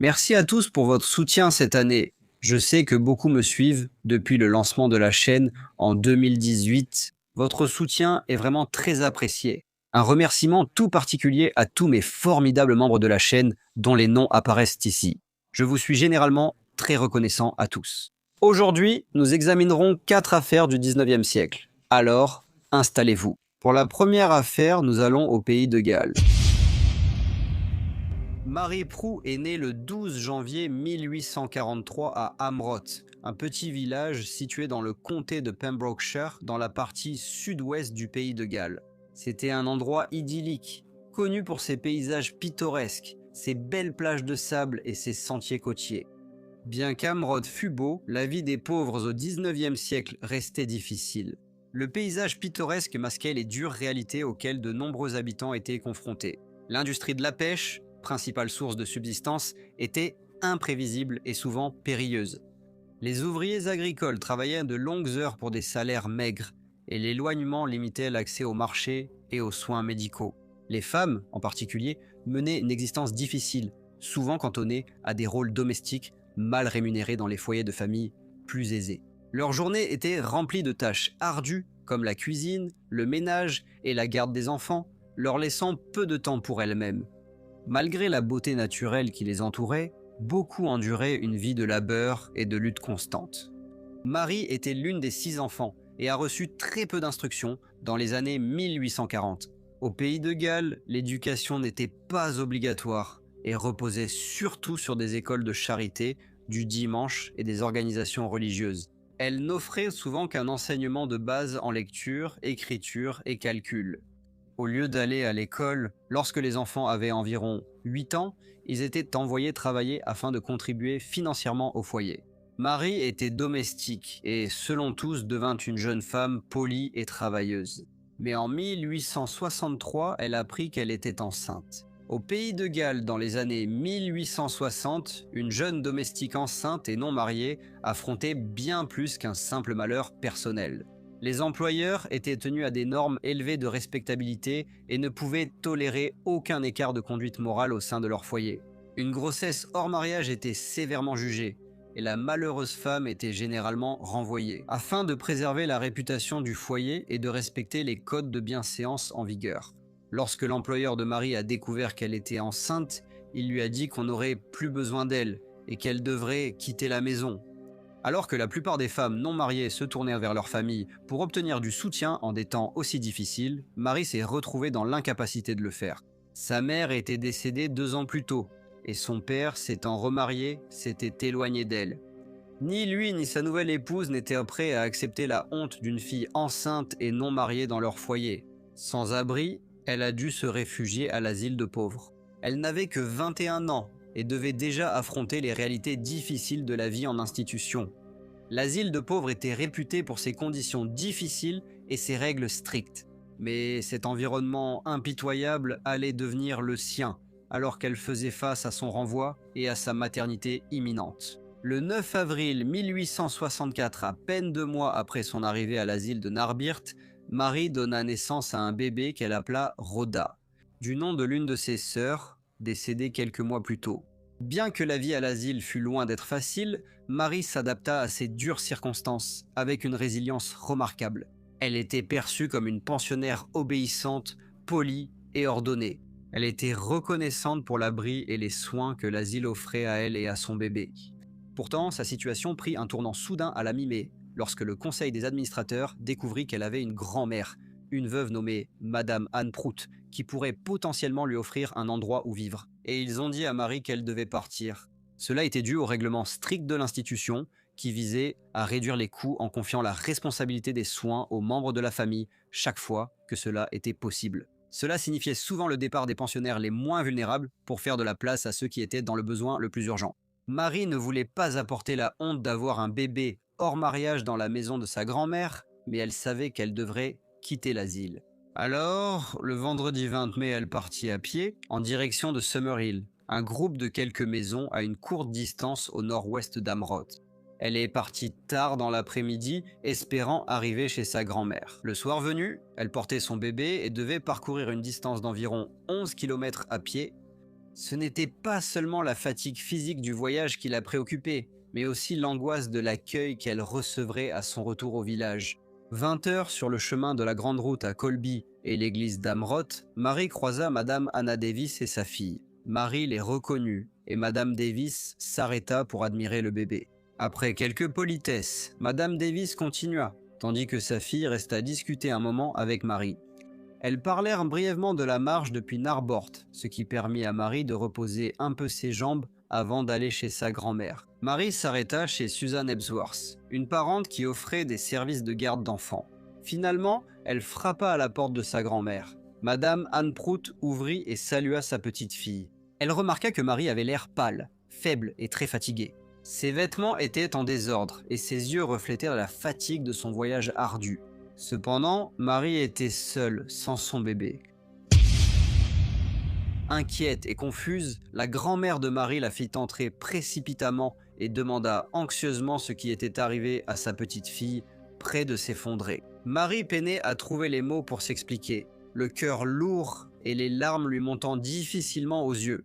Merci à tous pour votre soutien cette année. Je sais que beaucoup me suivent depuis le lancement de la chaîne en 2018. Votre soutien est vraiment très apprécié. Un remerciement tout particulier à tous mes formidables membres de la chaîne dont les noms apparaissent ici. Je vous suis généralement très reconnaissant à tous. Aujourd'hui, nous examinerons 4 affaires du 19e siècle. Alors, installez-vous. Pour la première affaire, nous allons au pays de Galles. Marie Proulx est née le 12 janvier 1843 à Amroth, un petit village situé dans le comté de Pembrokeshire, dans la partie sud-ouest du pays de Galles. C'était un endroit idyllique, connu pour ses paysages pittoresques, ses belles plages de sable et ses sentiers côtiers. Bien qu'Amroth fût beau, la vie des pauvres au 19e siècle restait difficile. Le paysage pittoresque masquait les dures réalités auxquelles de nombreux habitants étaient confrontés. L'industrie de la pêche, principale source de subsistance, était imprévisible et souvent périlleuse. Les ouvriers agricoles travaillaient de longues heures pour des salaires maigres, et l'éloignement limitait l'accès au marché et aux soins médicaux. Les femmes, en particulier, menaient une existence difficile, souvent cantonnées à des rôles domestiques mal rémunérés dans les foyers de familles plus aisés. Leur journée était remplie de tâches ardues comme la cuisine, le ménage et la garde des enfants, leur laissant peu de temps pour elles-mêmes. Malgré la beauté naturelle qui les entourait, beaucoup enduraient une vie de labeur et de lutte constante. Marie était l'une des 6 enfants et a reçu très peu d'instruction dans les années 1840. Au pays de Galles, l'éducation n'était pas obligatoire et reposait surtout sur des écoles de charité, du dimanche et des organisations religieuses. Elle n'offrait souvent qu'un enseignement de base en lecture, écriture et calcul. Au lieu d'aller à l'école, lorsque les enfants avaient environ 8 ans, ils étaient envoyés travailler afin de contribuer financièrement au foyer. Marie était domestique et, selon tous, devint une jeune femme polie et travailleuse. Mais en 1863, elle apprit qu'elle était enceinte. Au pays de Galles, dans les années 1860, une jeune domestique enceinte et non mariée affrontait bien plus qu'un simple malheur personnel. Les employeurs étaient tenus à des normes élevées de respectabilité et ne pouvaient tolérer aucun écart de conduite morale au sein de leur foyer. Une grossesse hors mariage était sévèrement jugée et la malheureuse femme était généralement renvoyée, afin de préserver la réputation du foyer et de respecter les codes de bienséance en vigueur. Lorsque l'employeur de Marie a découvert qu'elle était enceinte, il lui a dit qu'on n'aurait plus besoin d'elle et qu'elle devrait quitter la maison. Alors que la plupart des femmes non mariées se tournaient vers leur famille pour obtenir du soutien en des temps aussi difficiles, Marie s'est retrouvée dans l'incapacité de le faire. Sa mère était décédée 2 ans plus tôt, et son père, s'étant remarié, s'était éloigné d'elle. Ni lui ni sa nouvelle épouse n'étaient prêts à accepter la honte d'une fille enceinte et non mariée dans leur foyer. Sans abri, elle a dû se réfugier à l'asile de pauvres. Elle n'avait que 21 ans et devait déjà affronter les réalités difficiles de la vie en institution. L'asile de pauvres était réputé pour ses conditions difficiles et ses règles strictes. Mais cet environnement impitoyable allait devenir le sien, alors qu'elle faisait face à son renvoi et à sa maternité imminente. Le 9 avril 1864, à peine 2 mois après son arrivée à l'asile de Narbirt, Marie donna naissance à un bébé qu'elle appela Rhoda, du nom de l'une de ses sœurs, décédée quelques mois plus tôt. Bien que la vie à l'asile fût loin d'être facile, Marie s'adapta à ces dures circonstances avec une résilience remarquable. Elle était perçue comme une pensionnaire obéissante, polie et ordonnée. Elle était reconnaissante pour l'abri et les soins que l'asile offrait à elle et à son bébé. Pourtant, sa situation prit un tournant soudain à la mi-mai, lorsque le conseil des administrateurs découvrit qu'elle avait une grand-mère, une veuve nommée Madame Anne Prout, qui pourrait potentiellement lui offrir un endroit où vivre. Et ils ont dit à Marie qu'elle devait partir. Cela était dû au règlement strict de l'institution, qui visait à réduire les coûts en confiant la responsabilité des soins aux membres de la famille chaque fois que cela était possible. Cela signifiait souvent le départ des pensionnaires les moins vulnérables pour faire de la place à ceux qui étaient dans le besoin le plus urgent. Marie ne voulait pas apporter la honte d'avoir un bébé hors mariage dans la maison de sa grand-mère, mais elle savait qu'elle devrait quitter l'asile. Alors, le vendredi 20 mai, elle partit à pied en direction de Summerhill, un groupe de quelques maisons à une courte distance au nord-ouest d'Amroth. Elle est partie tard dans l'après-midi, espérant arriver chez sa grand-mère. Le soir venu, elle portait son bébé et devait parcourir une distance d'environ 11 km à pied. Ce n'était pas seulement la fatigue physique du voyage qui la préoccupait, mais aussi l'angoisse de l'accueil qu'elle recevrait à son retour au village. 20 heures sur le chemin de la grande route à Colby et l'église d'Amroth, Marie croisa Madame Anna Davis et sa fille. Marie les reconnut et Madame Davis s'arrêta pour admirer le bébé. Après quelques politesses, Madame Davis continua, tandis que sa fille resta discuter un moment avec Marie. Elles parlèrent brièvement de la marche depuis Narbort, ce qui permit à Marie de reposer un peu ses jambes avant d'aller chez sa grand-mère. Marie s'arrêta chez Susan Ebsworth, une parente qui offrait des services de garde d'enfants. Finalement, elle frappa à la porte de sa grand-mère. Madame Anne Prout ouvrit et salua sa petite fille. Elle remarqua que Marie avait l'air pâle, faible et très fatiguée. Ses vêtements étaient en désordre et ses yeux reflétaient la fatigue de son voyage ardu. Cependant, Marie était seule, sans son bébé. Inquiète et confuse, la grand-mère de Marie la fit entrer précipitamment et demanda anxieusement ce qui était arrivé à sa petite fille, près de s'effondrer. Marie peinait à trouver les mots pour s'expliquer, le cœur lourd et les larmes lui montant difficilement aux yeux.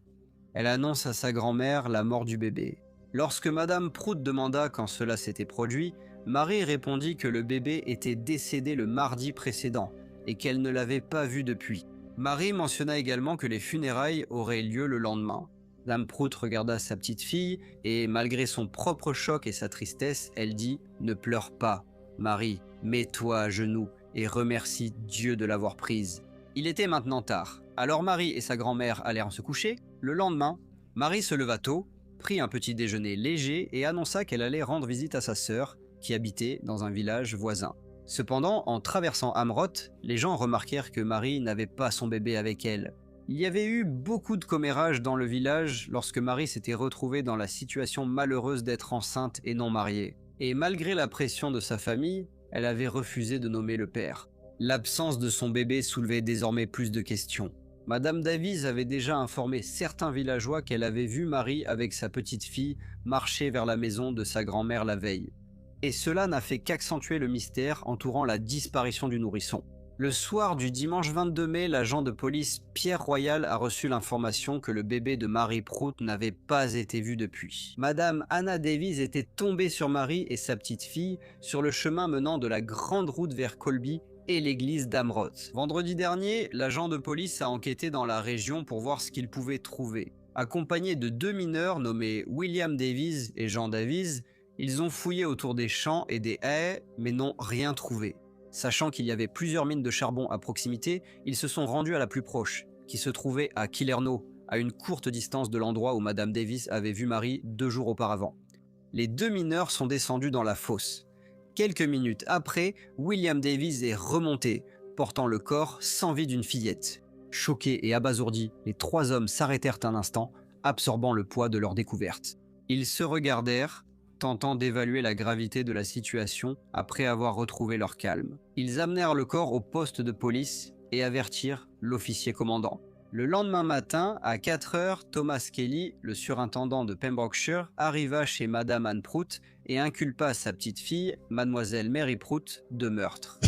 Elle annonce à sa grand-mère la mort du bébé. Lorsque Madame Prout demanda quand cela s'était produit, Marie répondit que le bébé était décédé le mardi précédent et qu'elle ne l'avait pas vu depuis. Marie mentionna également que les funérailles auraient lieu le lendemain. Dame Prout regarda sa petite fille et, malgré son propre choc et sa tristesse, elle dit « Ne pleure pas, Marie, mets-toi à genoux et remercie Dieu de l'avoir prise. » Il était maintenant tard, alors Marie et sa grand-mère allèrent se coucher. Le lendemain, Marie se leva tôt, prit un petit déjeuner léger et annonça qu'elle allait rendre visite à sa sœur, qui habitait dans un village voisin. Cependant, en traversant Amroth, les gens remarquèrent que Marie n'avait pas son bébé avec elle. Il y avait eu beaucoup de commérages dans le village lorsque Marie s'était retrouvée dans la situation malheureuse d'être enceinte et non mariée. Et malgré la pression de sa famille, elle avait refusé de nommer le père. L'absence de son bébé soulevait désormais plus de questions. Madame Davies avait déjà informé certains villageois qu'elle avait vu Marie avec sa petite fille marcher vers la maison de sa grand-mère la veille. Et cela n'a fait qu'accentuer le mystère entourant la disparition du nourrisson. Le soir du dimanche 22 mai, l'agent de police Pierre Royal a reçu l'information que le bébé de Marie Prout n'avait pas été vu depuis. Madame Anna Davies était tombée sur Marie et sa petite fille sur le chemin menant de la grande route vers Colby et l'église d'Amroth. Vendredi dernier, l'agent de police a enquêté dans la région pour voir ce qu'il pouvait trouver. Accompagnés de 2 mineurs nommés William Davies et Jean Davies, ils ont fouillé autour des champs et des haies, mais n'ont rien trouvé. Sachant qu'il y avait plusieurs mines de charbon à proximité, ils se sont rendus à la plus proche, qui se trouvait à Killerno, à une courte distance de l'endroit où Madame Davies avait vu Marie 2 jours auparavant. Les 2 mineurs sont descendus dans la fosse. Quelques minutes après, William Davies est remonté, portant le corps sans vie d'une fillette. Choqués et abasourdis, les 3 hommes s'arrêtèrent un instant, absorbant le poids de leur découverte. Ils se regardèrent, tentant d'évaluer la gravité de la situation après avoir retrouvé leur calme. Ils amenèrent le corps au poste de police et avertirent l'officier commandant. Le lendemain matin, à 4 heures, Thomas Kelly, le surintendant de Pembrokeshire, arriva chez Madame Anne Prout et inculpa sa petite fille, Mademoiselle Mary Prout, de meurtre.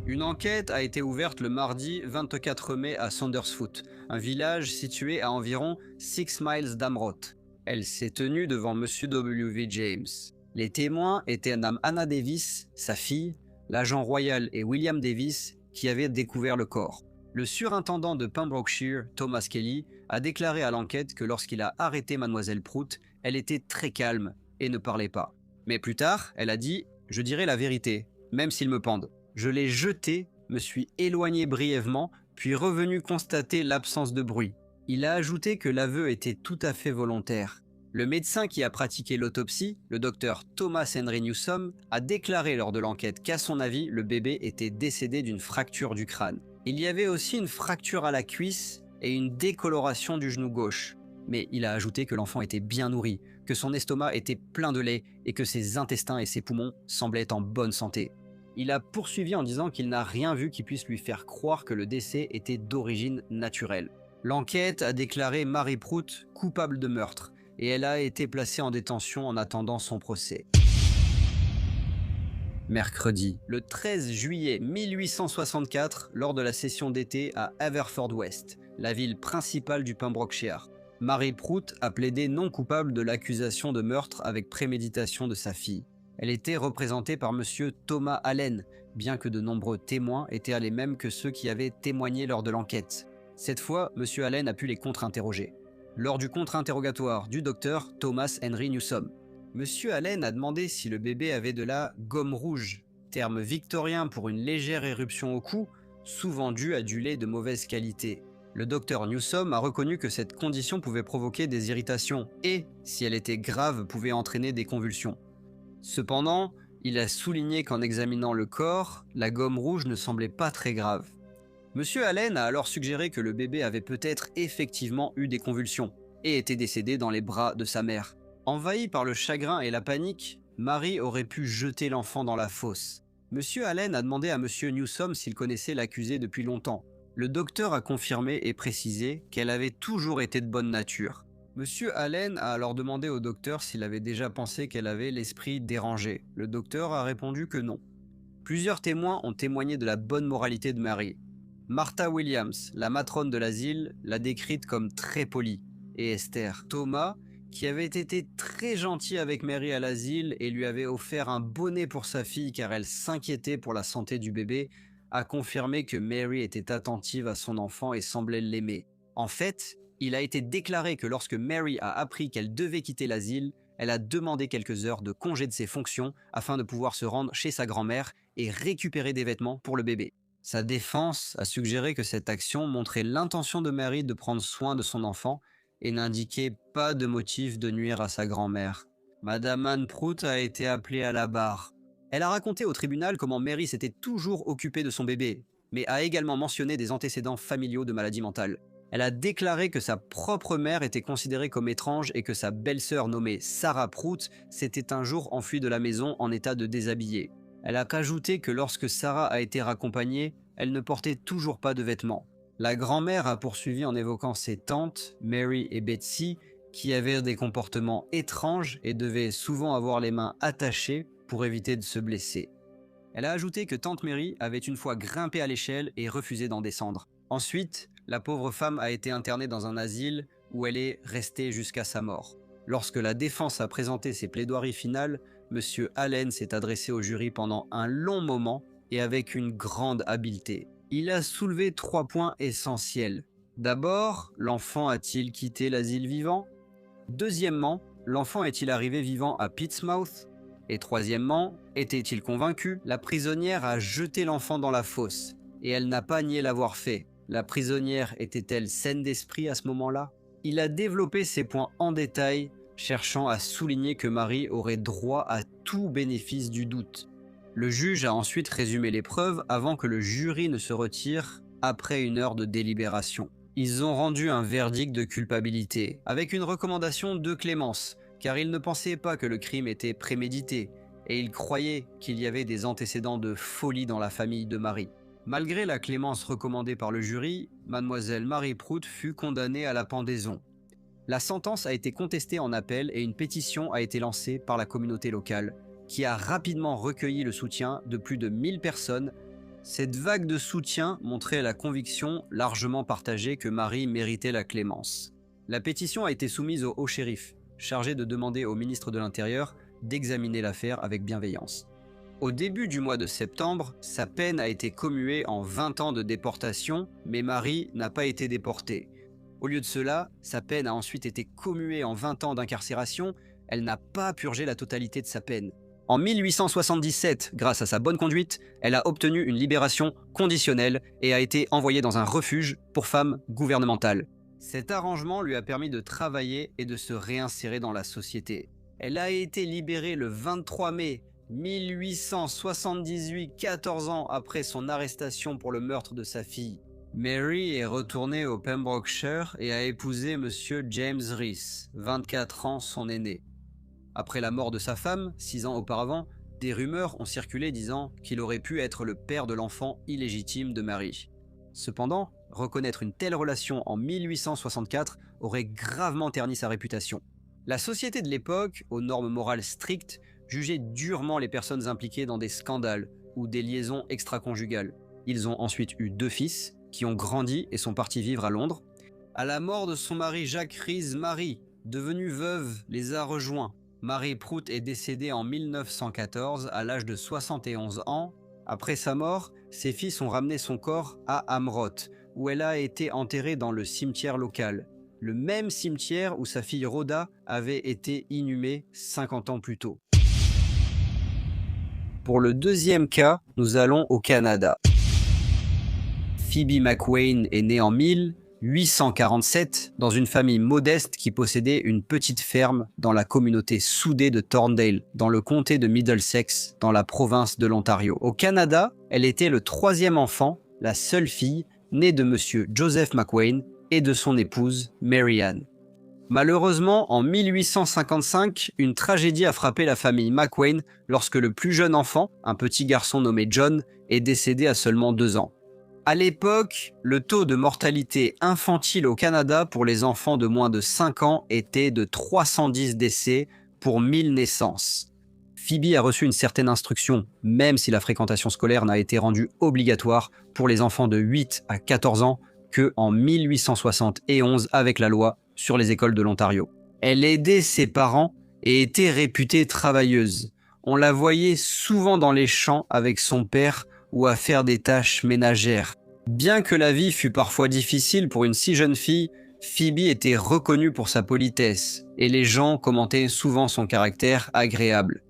Une enquête a été ouverte le mardi 24 mai à Saundersfoot, un village situé à environ 6 miles d'Amroth. Elle s'est tenue devant Monsieur W.V. James. Les témoins étaient Madame Anna Davis, sa fille, l'agent royal et William Davis qui avaient découvert le corps. Le surintendant de Pembrokeshire, Thomas Kelly, a déclaré à l'enquête que lorsqu'il a arrêté Mademoiselle Prout, elle était très calme et ne parlait pas. Mais plus tard, elle a dit « Je dirai la vérité, même s'ils me pendent. Je l'ai jetée, me suis éloigné brièvement, puis revenu constater l'absence de bruit. » Il a ajouté que l'aveu était tout à fait volontaire. Le médecin qui a pratiqué l'autopsie, le docteur Thomas Henry Newsom, a déclaré lors de l'enquête qu'à son avis, le bébé était décédé d'une fracture du crâne. Il y avait aussi une fracture à la cuisse et une décoloration du genou gauche. Mais il a ajouté que l'enfant était bien nourri, que son estomac était plein de lait et que ses intestins et ses poumons semblaient en bonne santé. Il a poursuivi en disant qu'il n'a rien vu qui puisse lui faire croire que le décès était d'origine naturelle. L'enquête a déclaré Marie Prout coupable de meurtre et elle a été placée en détention en attendant son procès. Mercredi, le 13 juillet 1864, lors de la session d'été à Haverford West, la ville principale du Pembrokeshire. Mary Prout a plaidé non coupable de l'accusation de meurtre avec préméditation de sa fille. Elle était représentée par monsieur Thomas Allen, bien que de nombreux témoins étaient les mêmes que ceux qui avaient témoigné lors de l'enquête. Cette fois, monsieur Allen a pu les contre-interroger. Lors du contre-interrogatoire du docteur Thomas Henry Newsom, monsieur Allen a demandé si le bébé avait de la gomme rouge, terme victorien pour une légère éruption au cou, souvent due à du lait de mauvaise qualité. Le docteur Newsom a reconnu que cette condition pouvait provoquer des irritations et, si elle était grave, pouvait entraîner des convulsions. Cependant, il a souligné qu'en examinant le corps, la gomme rouge ne semblait pas très grave. Monsieur Allen a alors suggéré que le bébé avait peut-être effectivement eu des convulsions et était décédé dans les bras de sa mère. Envahie par le chagrin et la panique, Mary aurait pu jeter l'enfant dans la fosse. Monsieur Allen a demandé à monsieur Newsom s'il connaissait l'accusée depuis longtemps. Le docteur a confirmé et précisé qu'elle avait toujours été de bonne nature. Monsieur Allen a alors demandé au docteur s'il avait déjà pensé qu'elle avait l'esprit dérangé. Le docteur a répondu que non. Plusieurs témoins ont témoigné de la bonne moralité de Mary. Martha Williams, la matrone de l'asile, l'a décrite comme très polie. Et Esther Thomas, qui avait été très gentil avec Mary à l'asile et lui avait offert un bonnet pour sa fille car elle s'inquiétait pour la santé du bébé, a confirmé que Mary était attentive à son enfant et semblait l'aimer. En fait, il a été déclaré que lorsque Mary a appris qu'elle devait quitter l'asile, elle a demandé quelques heures de congé de ses fonctions afin de pouvoir se rendre chez sa grand-mère et récupérer des vêtements pour le bébé. Sa défense a suggéré que cette action montrait l'intention de Mary de prendre soin de son enfant et n'indiquait pas de motif de nuire à sa grand-mère. Madame Anne Prout a été appelée à la barre. Elle a raconté au tribunal comment Mary s'était toujours occupée de son bébé, mais a également mentionné des antécédents familiaux de maladie mentale. Elle a déclaré que sa propre mère était considérée comme étrange et que sa belle-sœur nommée Sarah Prout s'était un jour enfuie de la maison en état de déshabillé. Elle a ajouté que lorsque Sarah a été raccompagnée, elle ne portait toujours pas de vêtements. La grand-mère a poursuivi en évoquant ses tantes, Mary et Betsy, qui avaient des comportements étranges et devaient souvent avoir les mains attachées pour éviter de se blesser. Elle a ajouté que tante Mary avait une fois grimpé à l'échelle et refusé d'en descendre. Ensuite, la pauvre femme a été internée dans un asile où elle est restée jusqu'à sa mort. Lorsque la défense a présenté ses plaidoiries finales, monsieur Allen s'est adressé au jury pendant un long moment et avec une grande habileté. Il a soulevé 3 points essentiels. D'abord, l'enfant a-t-il quitté l'asile vivant? Deuxièmement, l'enfant est-il arrivé vivant à Pittsmouth? Et troisièmement, était-il convaincu? La prisonnière a jeté l'enfant dans la fosse et elle n'a pas nié l'avoir fait. La prisonnière était-elle saine d'esprit à ce moment-là? Il a développé ces points en détail, cherchant à souligner que Mary aurait droit à tout bénéfice du doute. Le juge a ensuite résumé les preuves avant que le jury ne se retire après une heure de délibération. Ils ont rendu un verdict de culpabilité, avec une recommandation de clémence, car ils ne pensaient pas que le crime était prémédité, et ils croyaient qu'il y avait des antécédents de folie dans la famille de Mary. Malgré la clémence recommandée par le jury, mademoiselle Mary Prout fut condamnée à la pendaison. La sentence a été contestée en appel et une pétition a été lancée par la communauté locale, qui a rapidement recueilli le soutien de plus de 1000 personnes. Cette vague de soutien montrait la conviction largement partagée que Mary méritait la clémence. La pétition a été soumise au haut shérif, chargé de demander au ministre de l'Intérieur d'examiner l'affaire avec bienveillance. Au début du mois de septembre, sa peine a été commuée en 20 ans de déportation, mais Mary n'a pas été déportée. Au lieu de cela, sa peine a ensuite été commuée en 20 ans d'incarcération. Elle n'a pas purgé la totalité de sa peine. En 1877, grâce à sa bonne conduite, elle a obtenu une libération conditionnelle et a été envoyée dans un refuge pour femmes gouvernementales. Cet arrangement lui a permis de travailler et de se réinsérer dans la société. Elle a été libérée le 23 mai 1878, 14 ans après son arrestation pour le meurtre de sa fille. Mary est retournée au Pembrokeshire et a épousé monsieur James Rees, 24 ans son aîné. Après la mort de sa femme, 6 ans auparavant, des rumeurs ont circulé disant qu'il aurait pu être le père de l'enfant illégitime de Mary. Cependant, reconnaître une telle relation en 1864 aurait gravement terni sa réputation. La société de l'époque, aux normes morales strictes, jugeait durement les personnes impliquées dans des scandales ou des liaisons extra-conjugales. Ils ont ensuite eu 2 fils, qui ont grandi et sont partis vivre à Londres. À la mort de son mari Jacques Rhys, Marie, devenue veuve, les a rejoints. Marie Prout est décédée en 1914 à l'âge de 71 ans. Après sa mort, ses fils ont ramené son corps à Amroth, où elle a été enterrée dans le cimetière local, le même cimetière où sa fille Rhoda avait été inhumée 50 ans plus tôt. Pour le deuxième cas, nous allons au Canada. Phoebe McWayne est née en 1847 dans une famille modeste qui possédait une petite ferme dans la communauté soudée de Thorndale, dans le comté de Middlesex, dans la province de l'Ontario. Au Canada, elle était le troisième enfant, la seule fille, née de monsieur Joseph McWayne et de son épouse Mary Ann. Malheureusement, en 1855, une tragédie a frappé la famille McWayne lorsque le plus jeune enfant, un petit garçon nommé John, est décédé à seulement 2 ans. À l'époque, le taux de mortalité infantile au Canada pour les enfants de moins de 5 ans était de 310 décès pour 1000 naissances. Phoebe a reçu une certaine instruction, même si la fréquentation scolaire n'a été rendue obligatoire pour les enfants de 8 à 14 ans qu'en 1871 avec la loi sur les écoles de l'Ontario. Elle aidait ses parents et était réputée travailleuse. On la voyait souvent dans les champs avec son père ou à faire des tâches ménagères. Bien que la vie fût parfois difficile pour une si jeune fille, Phoebe était reconnue pour sa politesse et les gens commentaient souvent son caractère agréable.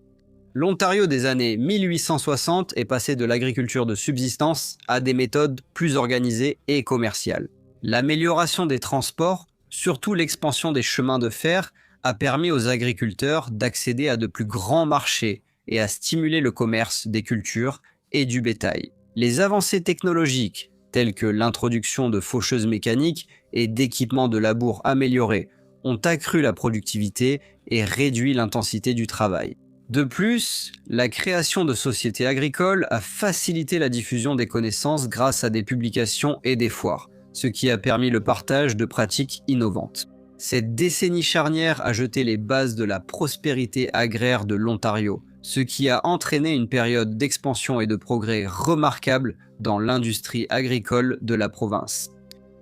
L'Ontario des années 1860 est passé de l'agriculture de subsistance à des méthodes plus organisées et commerciales. L'amélioration des transports, surtout l'expansion des chemins de fer, a permis aux agriculteurs d'accéder à de plus grands marchés et à stimuler le commerce des cultures et du bétail. Les avancées technologiques, telles que l'introduction de faucheuses mécaniques et d'équipements de labour améliorés, ont accru la productivité et réduit l'intensité du travail. De plus, la création de sociétés agricoles a facilité la diffusion des connaissances grâce à des publications et des foires, ce qui a permis le partage de pratiques innovantes. Cette décennie charnière a jeté les bases de la prospérité agraire de l'Ontario, ce qui a entraîné une période d'expansion et de progrès remarquable dans l'industrie agricole de la province.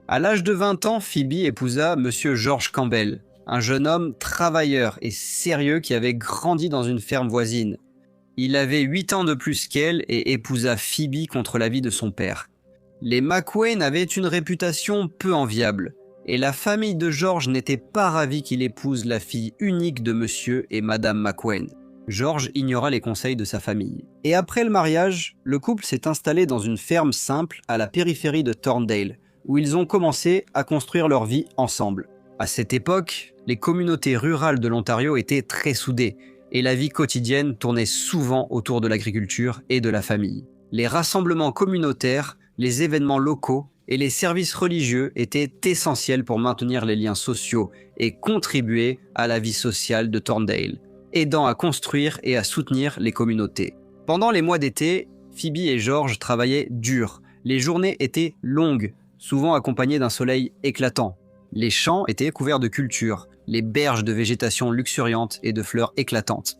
À l'âge de 20 ans, Phoebe épousa M. George Campbell, un jeune homme travailleur et sérieux qui avait grandi dans une ferme voisine. Il avait 8 ans de plus qu'elle et épousa Phoebe contre l'avis de son père. Les McWayne avaient une réputation peu enviable, et la famille de George n'était pas ravie qu'il épouse la fille unique de Monsieur et Madame McWayne. George ignora les conseils de sa famille. Et après le mariage, le couple s'est installé dans une ferme simple à la périphérie de Thorndale, où ils ont commencé à construire leur vie ensemble. À cette époque, les communautés rurales de l'Ontario étaient très soudées, et la vie quotidienne tournait souvent autour de l'agriculture et de la famille. Les rassemblements communautaires, les événements locaux et les services religieux étaient essentiels pour maintenir les liens sociaux et contribuer à la vie sociale de Thorndale, aidant à construire et à soutenir les communautés. Pendant les mois d'été, Phoebe et George travaillaient dur. Les journées étaient longues, souvent accompagnées d'un soleil éclatant. Les champs étaient couverts de cultures, les berges de végétation luxuriante et de fleurs éclatantes.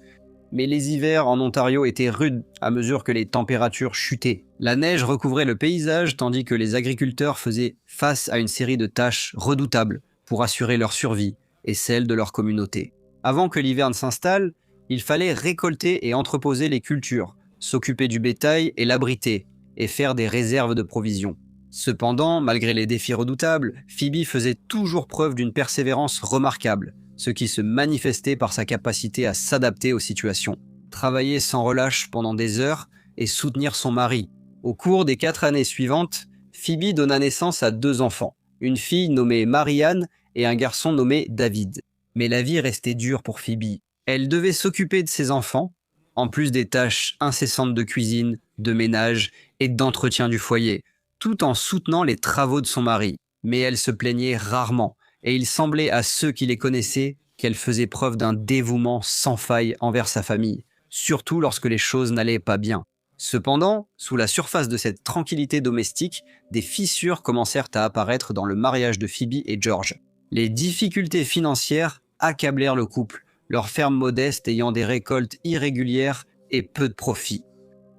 Mais les hivers en Ontario étaient rudes à mesure que les températures chutaient. La neige recouvrait le paysage tandis que les agriculteurs faisaient face à une série de tâches redoutables pour assurer leur survie et celle de leur communauté. Avant que l'hiver ne s'installe, il fallait récolter et entreposer les cultures, s'occuper du bétail et l'abriter, et faire des réserves de provisions. Cependant, malgré les défis redoutables, Phoebe faisait toujours preuve d'une persévérance remarquable, ce qui se manifestait par sa capacité à s'adapter aux situations, travailler sans relâche pendant des heures et soutenir son mari. Au cours des 4 années suivantes, Phoebe donna naissance à 2 enfants, une fille nommée Marianne et un garçon nommé David. Mais la vie restait dure pour Phoebe. Elle devait s'occuper de ses enfants, en plus des tâches incessantes de cuisine, de ménage et d'entretien du foyer, tout en soutenant les travaux de son mari. Mais elle se plaignait rarement, et il semblait à ceux qui les connaissaient qu'elle faisait preuve d'un dévouement sans faille envers sa famille, surtout lorsque les choses n'allaient pas bien. Cependant, sous la surface de cette tranquillité domestique, des fissures commencèrent à apparaître dans le mariage de Phoebe et George. Les difficultés financières accablèrent le couple, leur ferme modeste ayant des récoltes irrégulières et peu de profit.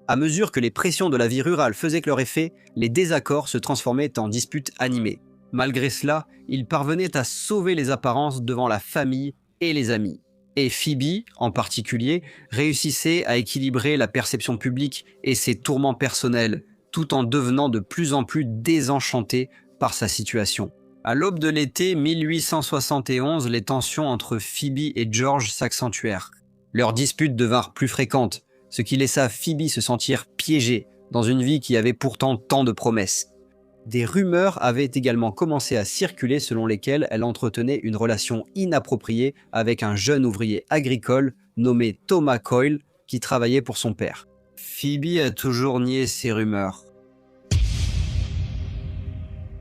À mesure que les pressions de la vie rurale faisaient leur effet, les désaccords se transformaient en disputes animées. Malgré cela, il parvenait à sauver les apparences devant la famille et les amis. Et Phoebe, en particulier, réussissait à équilibrer la perception publique et ses tourments personnels, tout en devenant de plus en plus désenchantée par sa situation. À l'aube de l'été 1871, les tensions entre Phoebe et George s'accentuèrent. Leurs disputes devinrent plus fréquentes, ce qui laissa Phoebe se sentir piégée dans une vie qui avait pourtant tant de promesses. Des rumeurs avaient également commencé à circuler selon lesquelles elle entretenait une relation inappropriée avec un jeune ouvrier agricole nommé Thomas Coyle qui travaillait pour son père. Phoebe a toujours nié ces rumeurs.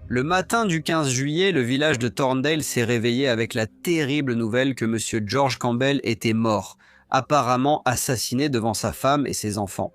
Le matin du 15 juillet, le village de Thorndale s'est réveillé avec la terrible nouvelle que M. George Campbell était mort, apparemment assassiné devant sa femme et ses enfants.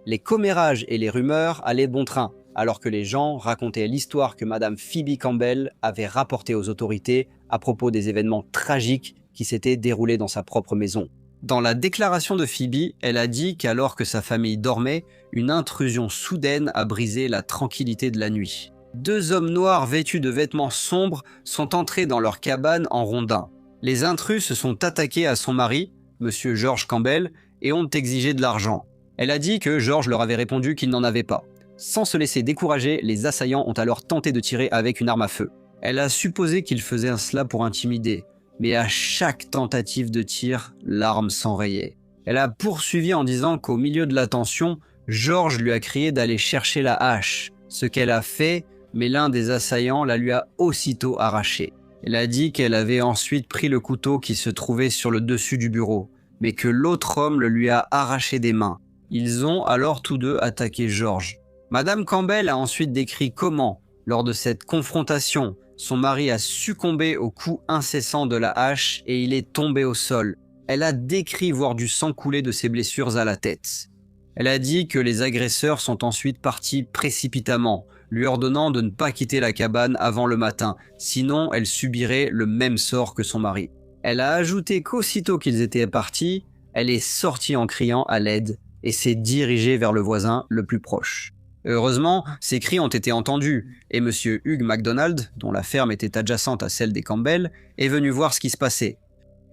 Les commérages et les rumeurs allaient bon train, alors que les gens racontaient l'histoire que Madame Phoebe Campbell avait rapportée aux autorités à propos des événements tragiques qui s'étaient déroulés dans sa propre maison. Dans la déclaration de Phoebe, elle a dit qu'alors que sa famille dormait, une intrusion soudaine a brisé la tranquillité de la nuit. 2 hommes noirs vêtus de vêtements sombres sont entrés dans leur cabane en rondins. Les intrus se sont attaqués à son mari, M. George Campbell, et ont exigé de l'argent. Elle a dit que George leur avait répondu qu'il n'en avait pas. Sans se laisser décourager, les assaillants ont alors tenté de tirer avec une arme à feu. Elle a supposé qu'ils faisaient cela pour intimider, mais à chaque tentative de tir, l'arme s'enrayait. Elle a poursuivi en disant qu'au milieu de la tension, George lui a crié d'aller chercher la hache, ce qu'elle a fait, mais l'un des assaillants la lui a aussitôt arrachée. Elle a dit qu'elle avait ensuite pris le couteau qui se trouvait sur le dessus du bureau, mais que l'autre homme le lui a arraché des mains. Ils ont alors tous deux attaqué George. Madame Campbell a ensuite décrit comment, lors de cette confrontation, son mari a succombé aux coups incessants de la hache et il est tombé au sol. Elle a décrit voir du sang couler de ses blessures à la tête. Elle a dit que les agresseurs sont ensuite partis précipitamment, lui ordonnant de ne pas quitter la cabane avant le matin, sinon elle subirait le même sort que son mari. Elle a ajouté qu'aussitôt qu'ils étaient partis, elle est sortie en criant à l'aide et s'est dirigée vers le voisin le plus proche. Heureusement, ces cris ont été entendus et M. Hugh MacDonald, dont la ferme était adjacente à celle des Campbell, est venu voir ce qui se passait.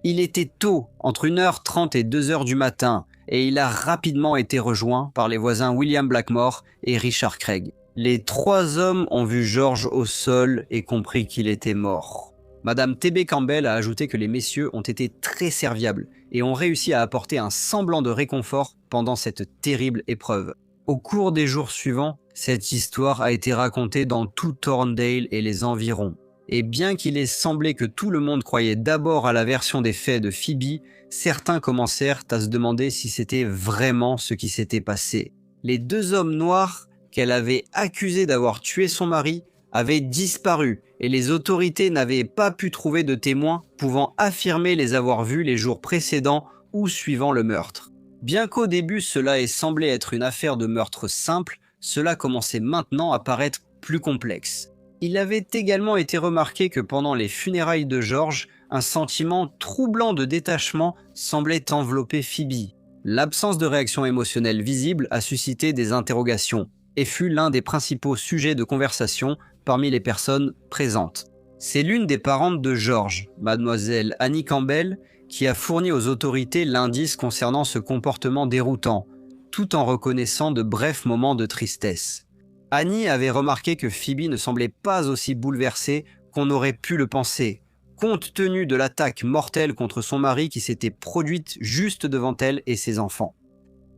Il était tôt, entre 1h30 et 2h du matin, et il a rapidement été rejoint par les voisins William Blackmore et Richard Craig. Les 3 hommes ont vu George au sol et compris qu'il était mort. Madame T.B. Campbell a ajouté que les messieurs ont été très serviables et ont réussi à apporter un semblant de réconfort pendant cette terrible épreuve. Au cours des jours suivants, cette histoire a été racontée dans tout Thorndale et les environs. Et bien qu'il ait semblé que tout le monde croyait d'abord à la version des faits de Phoebe, certains commencèrent à se demander si c'était vraiment ce qui s'était passé. Les 2 hommes noirs qu'elle avait accusés d'avoir tué son mari avaient disparu et les autorités n'avaient pas pu trouver de témoins pouvant affirmer les avoir vus les jours précédents ou suivant le meurtre. Bien qu'au début cela ait semblé être une affaire de meurtre simple, cela commençait maintenant à paraître plus complexe. Il avait également été remarqué que pendant les funérailles de George, un sentiment troublant de détachement semblait envelopper Phoebe. L'absence de réaction émotionnelle visible a suscité des interrogations et fut l'un des principaux sujets de conversation parmi les personnes présentes. C'est l'une des parentes de George, mademoiselle Annie Campbell, qui a fourni aux autorités l'indice concernant ce comportement déroutant, tout en reconnaissant de brefs moments de tristesse. Annie avait remarqué que Phoebe ne semblait pas aussi bouleversée qu'on aurait pu le penser, compte tenu de l'attaque mortelle contre son mari qui s'était produite juste devant elle et ses enfants.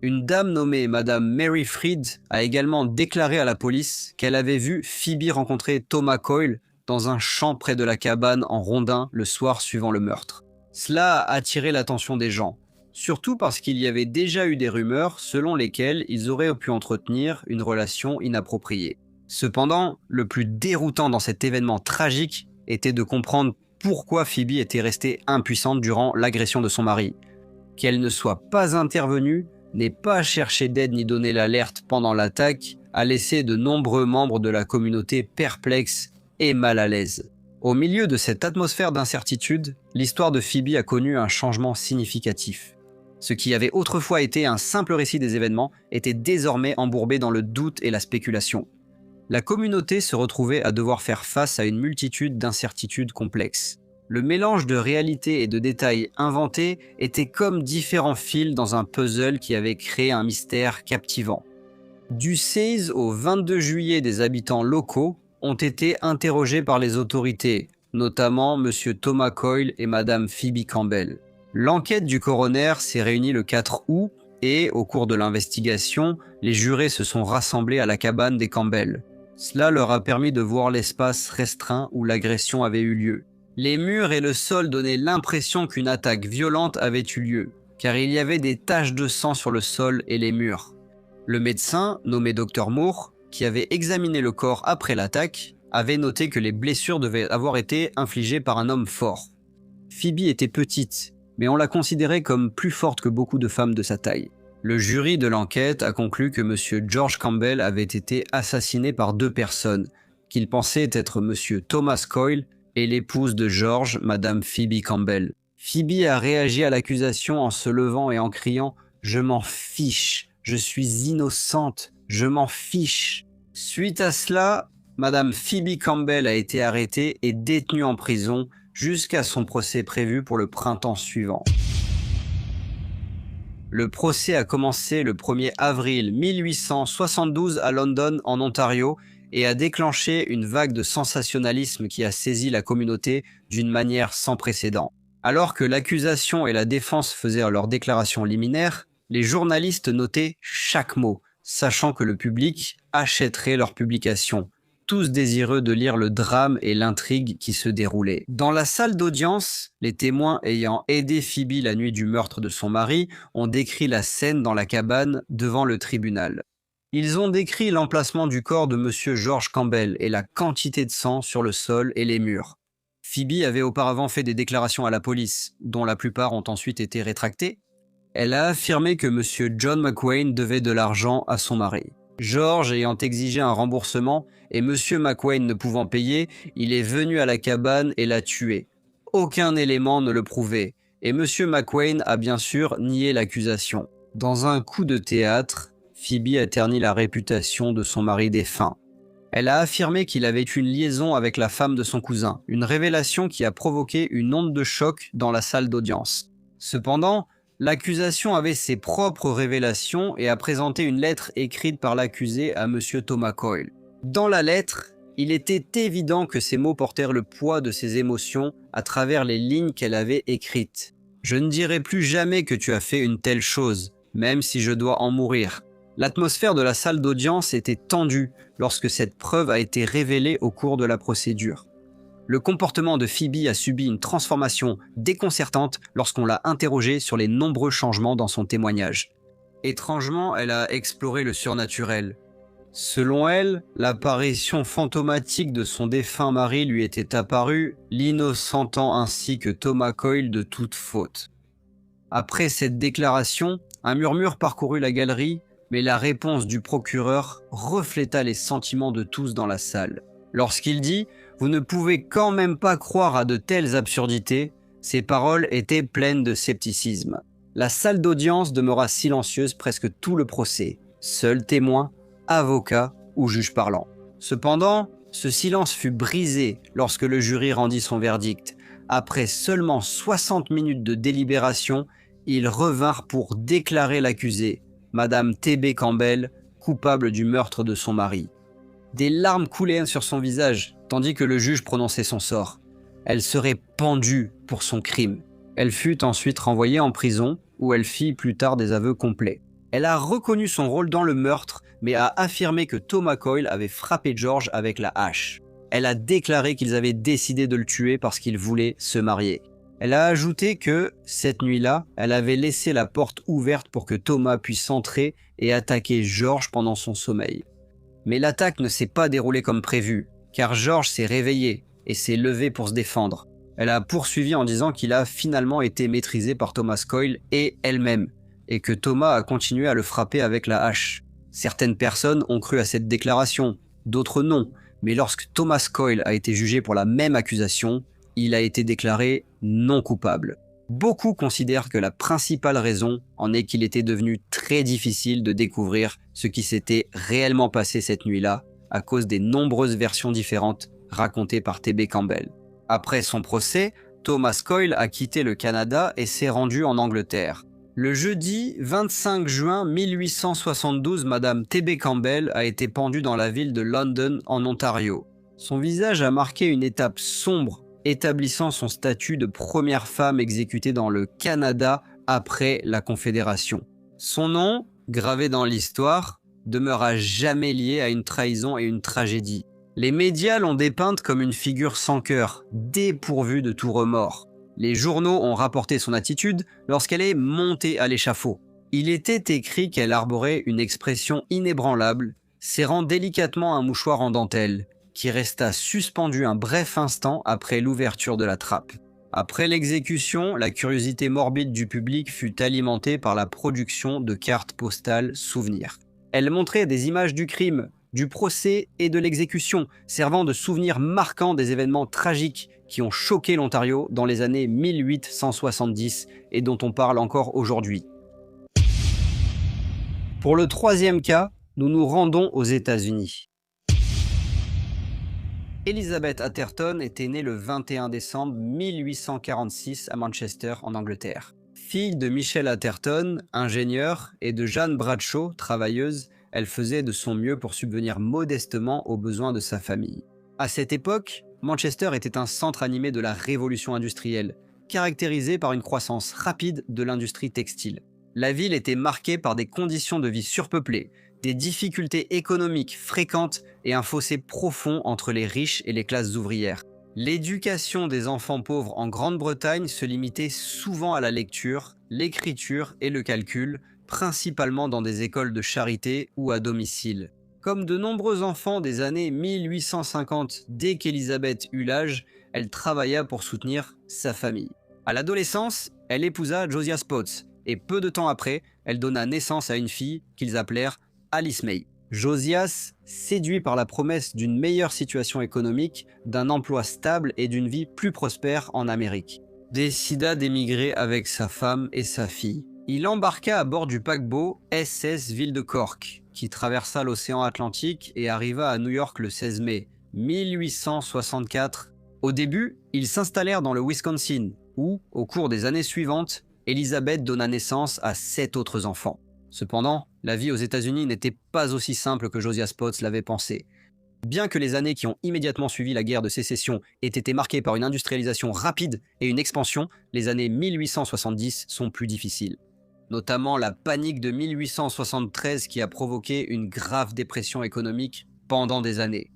Une dame nommée Madame Mary Freed a également déclaré à la police qu'elle avait vu Phoebe rencontrer Thomas Coyle dans un champ près de la cabane en rondin le soir suivant le meurtre. Cela a attiré l'attention des gens, surtout parce qu'il y avait déjà eu des rumeurs selon lesquelles ils auraient pu entretenir une relation inappropriée. Cependant, le plus déroutant dans cet événement tragique était de comprendre pourquoi Phoebe était restée impuissante durant l'agression de son mari. Qu'elle ne soit pas intervenue, n'ait pas cherché d'aide ni donné l'alerte pendant l'attaque, a laissé de nombreux membres de la communauté perplexes et mal à l'aise. Au milieu de cette atmosphère d'incertitude, l'histoire de Phoebe a connu un changement significatif. Ce qui avait autrefois été un simple récit des événements était désormais embourbé dans le doute et la spéculation. La communauté se retrouvait à devoir faire face à une multitude d'incertitudes complexes. Le mélange de réalité et de détails inventés était comme différents fils dans un puzzle qui avait créé un mystère captivant. Du 16 au 22 juillet, des habitants locaux ont été interrogés par les autorités, notamment M. Thomas Coyle et Mme Phoebe Campbell. L'enquête du coroner s'est réunie le 4 août et, au cours de l'investigation, les jurés se sont rassemblés à la cabane des Campbell. Cela leur a permis de voir l'espace restreint où l'agression avait eu lieu. Les murs et le sol donnaient l'impression qu'une attaque violente avait eu lieu, car il y avait des taches de sang sur le sol et les murs. Le médecin, nommé Dr Moore, qui avait examiné le corps après l'attaque, avait noté que les blessures devaient avoir été infligées par un homme fort. Phoebe était petite, mais on la considérait comme plus forte que beaucoup de femmes de sa taille. Le jury de l'enquête a conclu que M. George Campbell avait été assassiné par deux personnes, qu'il pensait être M. Thomas Coyle et l'épouse de George, Mme Phoebe Campbell. Phoebe a réagi à l'accusation en se levant et en criant « Je m'en fiche, je suis innocente, je m'en fiche ». Suite à cela, Mme Phoebe Campbell a été arrêtée et détenue en prison jusqu'à son procès prévu pour le printemps suivant. Le procès a commencé le 1er avril 1872 à London, en Ontario, et a déclenché une vague de sensationnalisme qui a saisi la communauté d'une manière sans précédent. Alors que l'accusation et la défense faisaient leurs déclarations liminaires, les journalistes notaient chaque mot, sachant que le public achèterait leur publication, tous désireux de lire le drame et l'intrigue qui se déroulait. Dans la salle d'audience, les témoins ayant aidé Phoebe la nuit du meurtre de son mari ont décrit la scène dans la cabane devant le tribunal. Ils ont décrit l'emplacement du corps de M. George Campbell et la quantité de sang sur le sol et les murs. Phoebe avait auparavant fait des déclarations à la police, dont la plupart ont ensuite été rétractées. Elle a affirmé que M. John McWane devait de l'argent à son mari. George ayant exigé un remboursement et M. McWane ne pouvant payer, il est venu à la cabane et l'a tué. Aucun élément ne le prouvait, et M. McWane a bien sûr nié l'accusation. Dans un coup de théâtre, Phoebe a terni la réputation de son mari défunt. Elle a affirmé qu'il avait une liaison avec la femme de son cousin, une révélation qui a provoqué une onde de choc dans la salle d'audience. Cependant, l'accusation avait ses propres révélations et a présenté une lettre écrite par l'accusé à M. Thomas Coyle. Dans la lettre, il était évident que ces mots portèrent le poids de ses émotions à travers les lignes qu'elle avait écrites. « Je ne dirai plus jamais que tu as fait une telle chose, même si je dois en mourir. » L'atmosphère de la salle d'audience était tendue lorsque cette preuve a été révélée au cours de la procédure. Le comportement de Phoebe a subi une transformation déconcertante lorsqu'on l'a interrogée sur les nombreux changements dans son témoignage. Étrangement, elle a exploré le surnaturel. Selon elle, l'apparition fantomatique de son défunt mari lui était apparue, l'innocentant ainsi que Thomas Coyle de toute faute. Après cette déclaration, un murmure parcourut la galerie, mais la réponse du procureur refléta les sentiments de tous dans la salle. Lorsqu'il dit « Vous ne pouvez quand même pas croire à de telles absurdités », ses paroles étaient pleines de scepticisme. La salle d'audience demeura silencieuse presque tout le procès. Seuls témoins, avocats ou juges parlants. Cependant, ce silence fut brisé lorsque le jury rendit son verdict. Après seulement 60 minutes de délibération, ils revinrent pour déclarer l'accusé, Madame T.B. Campbell, coupable du meurtre de son mari. Des larmes coulaient sur son visage, tandis que le juge prononçait son sort. Elle serait pendue pour son crime. Elle fut ensuite renvoyée en prison, où elle fit plus tard des aveux complets. Elle a reconnu son rôle dans le meurtre, mais a affirmé que Thomas Coyle avait frappé George avec la hache. Elle a déclaré qu'ils avaient décidé de le tuer parce qu'ils voulaient se marier. Elle a ajouté que, cette nuit-là, elle avait laissé la porte ouverte pour que Thomas puisse entrer et attaquer George pendant son sommeil. Mais l'attaque ne s'est pas déroulée comme prévu, car George s'est réveillé et s'est levé pour se défendre. Elle a poursuivi en disant qu'il a finalement été maîtrisé par Thomas Coyle et elle-même, et que Thomas a continué à le frapper avec la hache. Certaines personnes ont cru à cette déclaration, d'autres non, mais lorsque Thomas Coyle a été jugé pour la même accusation, il a été déclaré non coupable. Beaucoup considèrent que la principale raison en est qu'il était devenu très difficile de découvrir ce qui s'était réellement passé cette nuit-là à cause des nombreuses versions différentes racontées par T.B. Campbell. Après son procès, Thomas Coyle a quitté le Canada et s'est rendu en Angleterre. Le jeudi 25 juin 1872, Madame T.B. Campbell a été pendue dans la ville de London en Ontario. Son visage a marqué une étape sombre, établissant son statut de première femme exécutée dans le Canada après la Confédération. Son nom, gravé dans l'histoire, demeure à jamais lié à une trahison et une tragédie. Les médias l'ont dépeinte comme une figure sans cœur, dépourvue de tout remords. Les journaux ont rapporté son attitude lorsqu'elle est montée à l'échafaud. Il était écrit qu'elle arborait une expression inébranlable, serrant délicatement un mouchoir en dentelle, qui resta suspendu un bref instant après l'ouverture de la trappe. Après l'exécution, la curiosité morbide du public fut alimentée par la production de cartes postales souvenirs. Elle montrait des images du crime, du procès et de l'exécution, servant de souvenirs marquants des événements tragiques qui ont choqué l'Ontario dans les années 1870 et dont on parle encore aujourd'hui. Pour le troisième cas, nous nous rendons aux États-Unis. Elizabeth Atherton était née le 21 décembre 1846 à Manchester, en Angleterre. Fille de Michel Atherton, ingénieur, et de Jeanne Bradshaw, travailleuse, elle faisait de son mieux pour subvenir modestement aux besoins de sa famille. À cette époque, Manchester était un centre animé de la révolution industrielle, caractérisé par une croissance rapide de l'industrie textile. La ville était marquée par des conditions de vie surpeuplées, des difficultés économiques fréquentes et un fossé profond entre les riches et les classes ouvrières. L'éducation des enfants pauvres en Grande-Bretagne se limitait souvent à la lecture, l'écriture et le calcul, principalement dans des écoles de charité ou à domicile. Comme de nombreux enfants des années 1850, dès qu'Elizabeth eut l'âge, elle travailla pour soutenir sa famille. À l'adolescence, elle épousa Josiah Spots, et peu de temps après, elle donna naissance à une fille qu'ils appelèrent Alice May. Josias, séduit par la promesse d'une meilleure situation économique, d'un emploi stable et d'une vie plus prospère en Amérique, décida d'émigrer avec sa femme et sa fille. Il embarqua à bord du paquebot SS Ville de Cork, qui traversa l'océan Atlantique et arriva à New York le 16 mai 1864. Au début, ils s'installèrent dans le Wisconsin, où, au cours des années suivantes, Elizabeth donna naissance à 7 autres enfants. Cependant, la vie aux États-Unis n'était pas aussi simple que Josiah Spots l'avait pensé. Bien que les années qui ont immédiatement suivi la guerre de sécession aient été marquées par une industrialisation rapide et une expansion, les années 1870 sont plus difficiles. Notamment la panique de 1873 qui a provoqué une grave dépression économique pendant des années.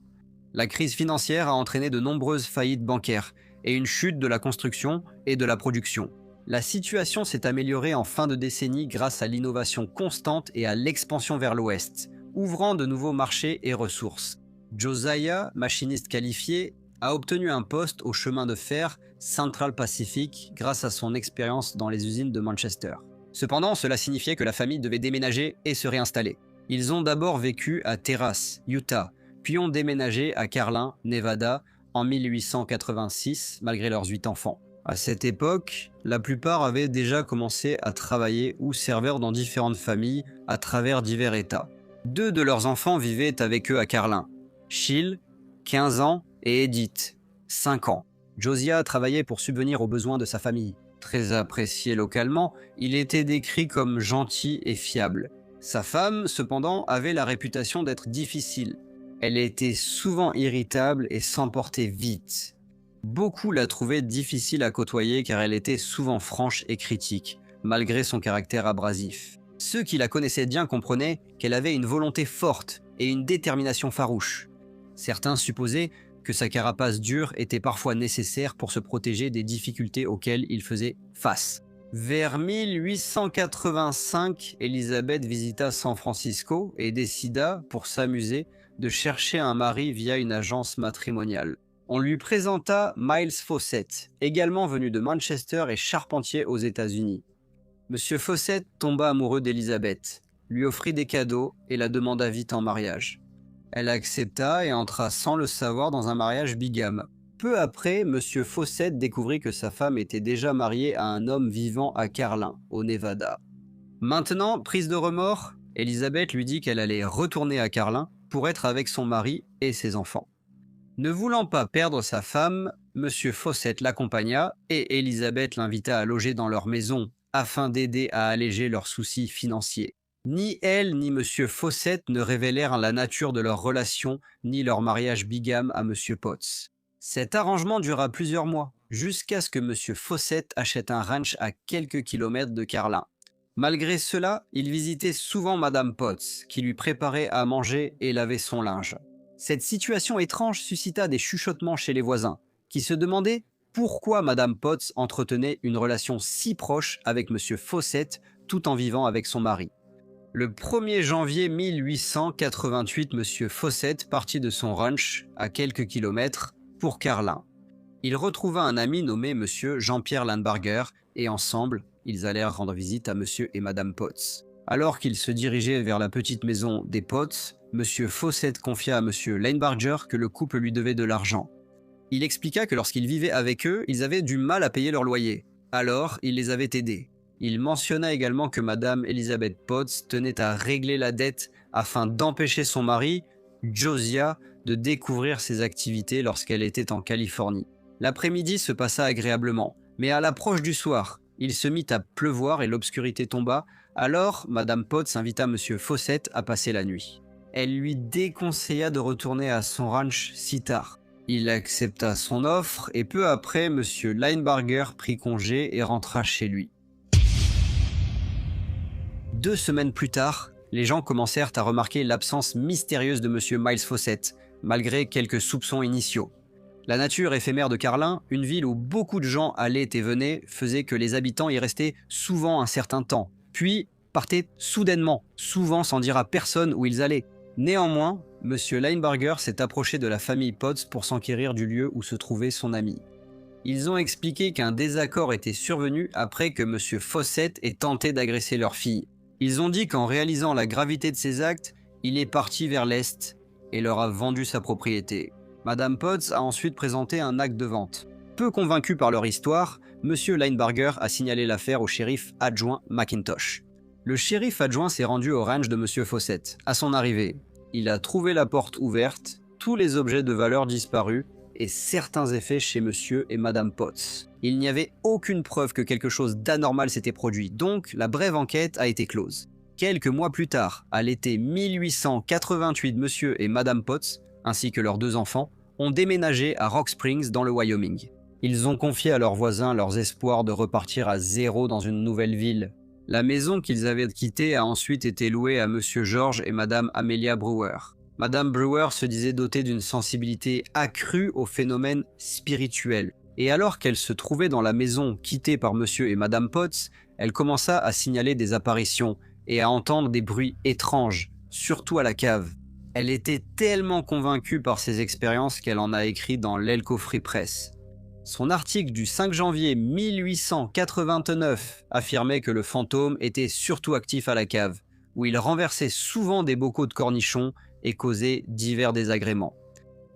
La crise financière a entraîné de nombreuses faillites bancaires et une chute de la construction et de la production. La situation s'est améliorée en fin de décennie grâce à l'innovation constante et à l'expansion vers l'ouest, ouvrant de nouveaux marchés et ressources. Josiah, machiniste qualifié, a obtenu un poste au chemin de fer Central Pacific grâce à son expérience dans les usines de Manchester. Cependant, cela signifiait que la famille devait déménager et se réinstaller. Ils ont d'abord vécu à Terrace, Utah, puis ont déménagé à Carlin, Nevada, en 1886, malgré leurs 8 enfants. À cette époque, la plupart avaient déjà commencé à travailler ou servir dans différentes familles à travers divers États. 2 de leurs enfants vivaient avec eux à Carlin, Chill, 15 ans, et Edith, 5 ans. Josiah travaillait pour subvenir aux besoins de sa famille. Très apprécié localement, il était décrit comme gentil et fiable. Sa femme, cependant, avait la réputation d'être difficile. Elle était souvent irritable et s'emportait vite. Beaucoup la trouvaient difficile à côtoyer car elle était souvent franche et critique, malgré son caractère abrasif. Ceux qui la connaissaient bien comprenaient qu'elle avait une volonté forte et une détermination farouche. Certains supposaient que sa carapace dure était parfois nécessaire pour se protéger des difficultés auxquelles il faisait face. Vers 1885, Elizabeth visita San Francisco et décida, pour s'amuser, de chercher un mari via une agence matrimoniale. On lui présenta Miles Fawcett, également venu de Manchester et charpentier aux États-Unis. Monsieur Fawcett tomba amoureux d'Elizabeth, lui offrit des cadeaux et la demanda vite en mariage. Elle accepta et entra sans le savoir dans un mariage bigame. Peu après, Monsieur Fawcett découvrit que sa femme était déjà mariée à un homme vivant à Carlin, au Nevada. Maintenant, prise de remords, Elizabeth lui dit qu'elle allait retourner à Carlin pour être avec son mari et ses enfants. Ne voulant pas perdre sa femme, Monsieur Fawcett l'accompagna et Elizabeth l'invita à loger dans leur maison afin d'aider à alléger leurs soucis financiers. Ni elle ni Monsieur Fawcett ne révélèrent la nature de leur relation ni leur mariage bigame à Monsieur Potts. Cet arrangement dura plusieurs mois, jusqu'à ce que Monsieur Fawcett achète un ranch à quelques kilomètres de Carlin. Malgré cela, il visitait souvent Madame Potts, qui lui préparait à manger et lavait son linge. Cette situation étrange suscita des chuchotements chez les voisins, qui se demandaient pourquoi Madame Potts entretenait une relation si proche avec Monsieur Fawcett tout en vivant avec son mari. Le 1er janvier 1888, Monsieur Fawcett partit de son ranch, à quelques kilomètres, pour Carlin. Il retrouva un ami nommé Monsieur Jean-Pierre Linebarger et ensemble, ils allèrent rendre visite à Monsieur et Madame Potts. Alors qu'ils se dirigeaient vers la petite maison des Potts, Monsieur Fawcett confia à Monsieur Linebarger que le couple lui devait de l'argent. Il expliqua que lorsqu'il vivait avec eux, ils avaient du mal à payer leur loyer. Alors, il les avait aidés. Il mentionna également que Madame Elizabeth Potts tenait à régler la dette afin d'empêcher son mari, Josiah, de découvrir ses activités lorsqu'elle était en Californie. L'après-midi se passa agréablement, mais à l'approche du soir, il se mit à pleuvoir et l'obscurité tomba. Alors, Madame Potts invita Monsieur Fawcett à passer la nuit. Elle lui déconseilla de retourner à son ranch si tard. Il accepta son offre et peu après, Monsieur Linebarger prit congé et rentra chez lui. 2 semaines plus tard, les gens commencèrent à remarquer l'absence mystérieuse de Monsieur Miles Fawcett, malgré quelques soupçons initiaux. La nature éphémère de Carlin, une ville où beaucoup de gens allaient et venaient, faisait que les habitants y restaient souvent un certain temps, puis partaient soudainement, souvent sans dire à personne où ils allaient. Néanmoins, Monsieur Linebarger s'est approché de la famille Potts pour s'enquérir du lieu où se trouvait son ami. Ils ont expliqué qu'un désaccord était survenu après que Monsieur Fawcett ait tenté d'agresser leur fille. Ils ont dit qu'en réalisant la gravité de ses actes, il est parti vers l'est et leur a vendu sa propriété. Madame Potts a ensuite présenté un acte de vente. Peu convaincu par leur histoire, Monsieur Linebarger a signalé l'affaire au shérif adjoint McIntosh. Le shérif adjoint s'est rendu au ranch de Monsieur Fawcett. À son arrivée, il a trouvé la porte ouverte, tous les objets de valeur disparus et certains effets chez Monsieur et Madame Potts. Il n'y avait aucune preuve que quelque chose d'anormal s'était produit, donc la brève enquête a été close. Quelques mois plus tard, à l'été 1888, Monsieur et Madame Potts, ainsi que leurs 2 enfants, ont déménagé à Rock Springs dans le Wyoming. Ils ont confié à leurs voisins leurs espoirs de repartir à zéro dans une nouvelle ville. La maison qu'ils avaient quittée a ensuite été louée à Monsieur George et Madame Amelia Brewer. Madame Brewer se disait dotée d'une sensibilité accrue aux phénomènes spirituels. Et alors qu'elle se trouvait dans la maison quittée par Monsieur et Madame Potts, elle commença à signaler des apparitions et à entendre des bruits étranges, surtout à la cave. Elle était tellement convaincue par ses expériences qu'elle en a écrit dans l'Elko Free Press. Son article du 5 janvier 1889 affirmait que le fantôme était surtout actif à la cave, où il renversait souvent des bocaux de cornichons et causait divers désagréments.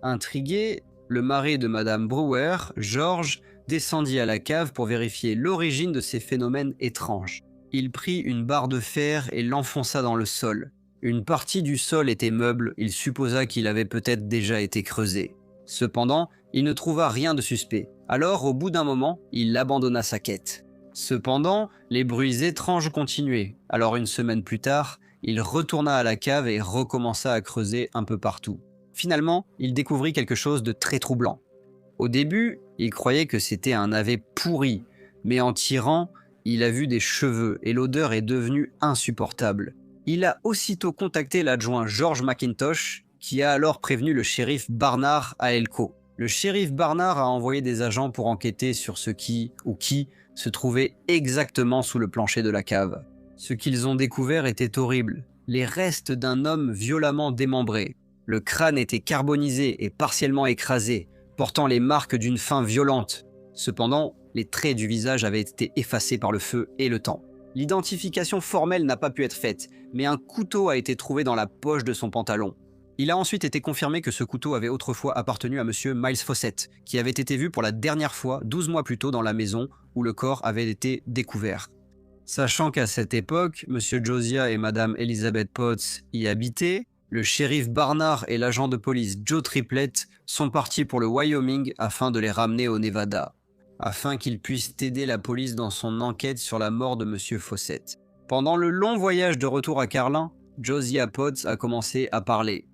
Intrigué, le mari de Madame Brewer, George, descendit à la cave pour vérifier l'origine de ces phénomènes étranges. Il prit une barre de fer et l'enfonça dans le sol. Une partie du sol était meuble, il supposa qu'il avait peut-être déjà été creusé. Cependant, il ne trouva rien de suspect. Alors, au bout d'un moment, il abandonna sa quête. Cependant, les bruits étranges continuaient. Alors, une semaine plus tard, il retourna à la cave et recommença à creuser un peu partout. Finalement, il découvrit quelque chose de très troublant. Au début, il croyait que c'était un navet pourri, mais en tirant, il a vu des cheveux et l'odeur est devenue insupportable. Il a aussitôt contacté l'adjoint George McIntosh, qui a alors prévenu le shérif Barnard à Elko. Le shérif Barnard a envoyé des agents pour enquêter sur ce qui se trouvait exactement sous le plancher de la cave. Ce qu'ils ont découvert était horrible. Les restes d'un homme violemment démembré. Le crâne était carbonisé et partiellement écrasé, portant les marques d'une faim violente. Cependant, les traits du visage avaient été effacés par le feu et le temps. L'identification formelle n'a pas pu être faite, mais un couteau a été trouvé dans la poche de son pantalon. Il a ensuite été confirmé que ce couteau avait autrefois appartenu à monsieur Miles Fawcett, qui avait été vu pour la dernière fois 12 mois plus tôt dans la maison où le corps avait été découvert. Sachant qu'à cette époque, monsieur Josiah et madame Elizabeth Potts y habitaient, le shérif Barnard et l'agent de police Joe Triplett sont partis pour le Wyoming afin de les ramener au Nevada, afin qu'ils puissent aider la police dans son enquête sur la mort de monsieur Fawcett. Pendant le long voyage de retour à Carlin, Josiah Potts a commencé à parler.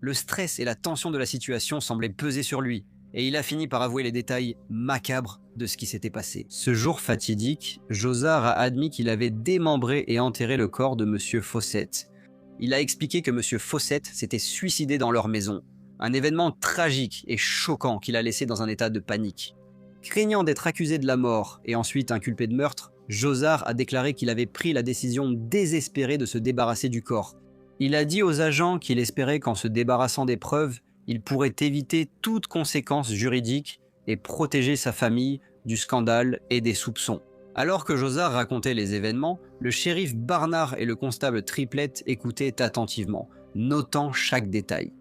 Le stress et la tension de la situation semblaient peser sur lui, et il a fini par avouer les détails macabres de ce qui s'était passé. Ce jour fatidique, Josard a admis qu'il avait démembré et enterré le corps de monsieur Fawcett. Il a expliqué que monsieur Fawcett s'était suicidé dans leur maison, un événement tragique et choquant qui l'a laissé dans un état de panique. Craignant d'être accusé de la mort et ensuite inculpé de meurtre, Josard a déclaré qu'il avait pris la décision désespérée de se débarrasser du corps. Il a dit aux agents qu'il espérait qu'en se débarrassant des preuves, il pourrait éviter toute conséquence juridique et protéger sa famille du scandale et des soupçons. Alors que Josard racontait les événements, le shérif Barnard et le constable Triplett écoutaient attentivement, notant chaque détail.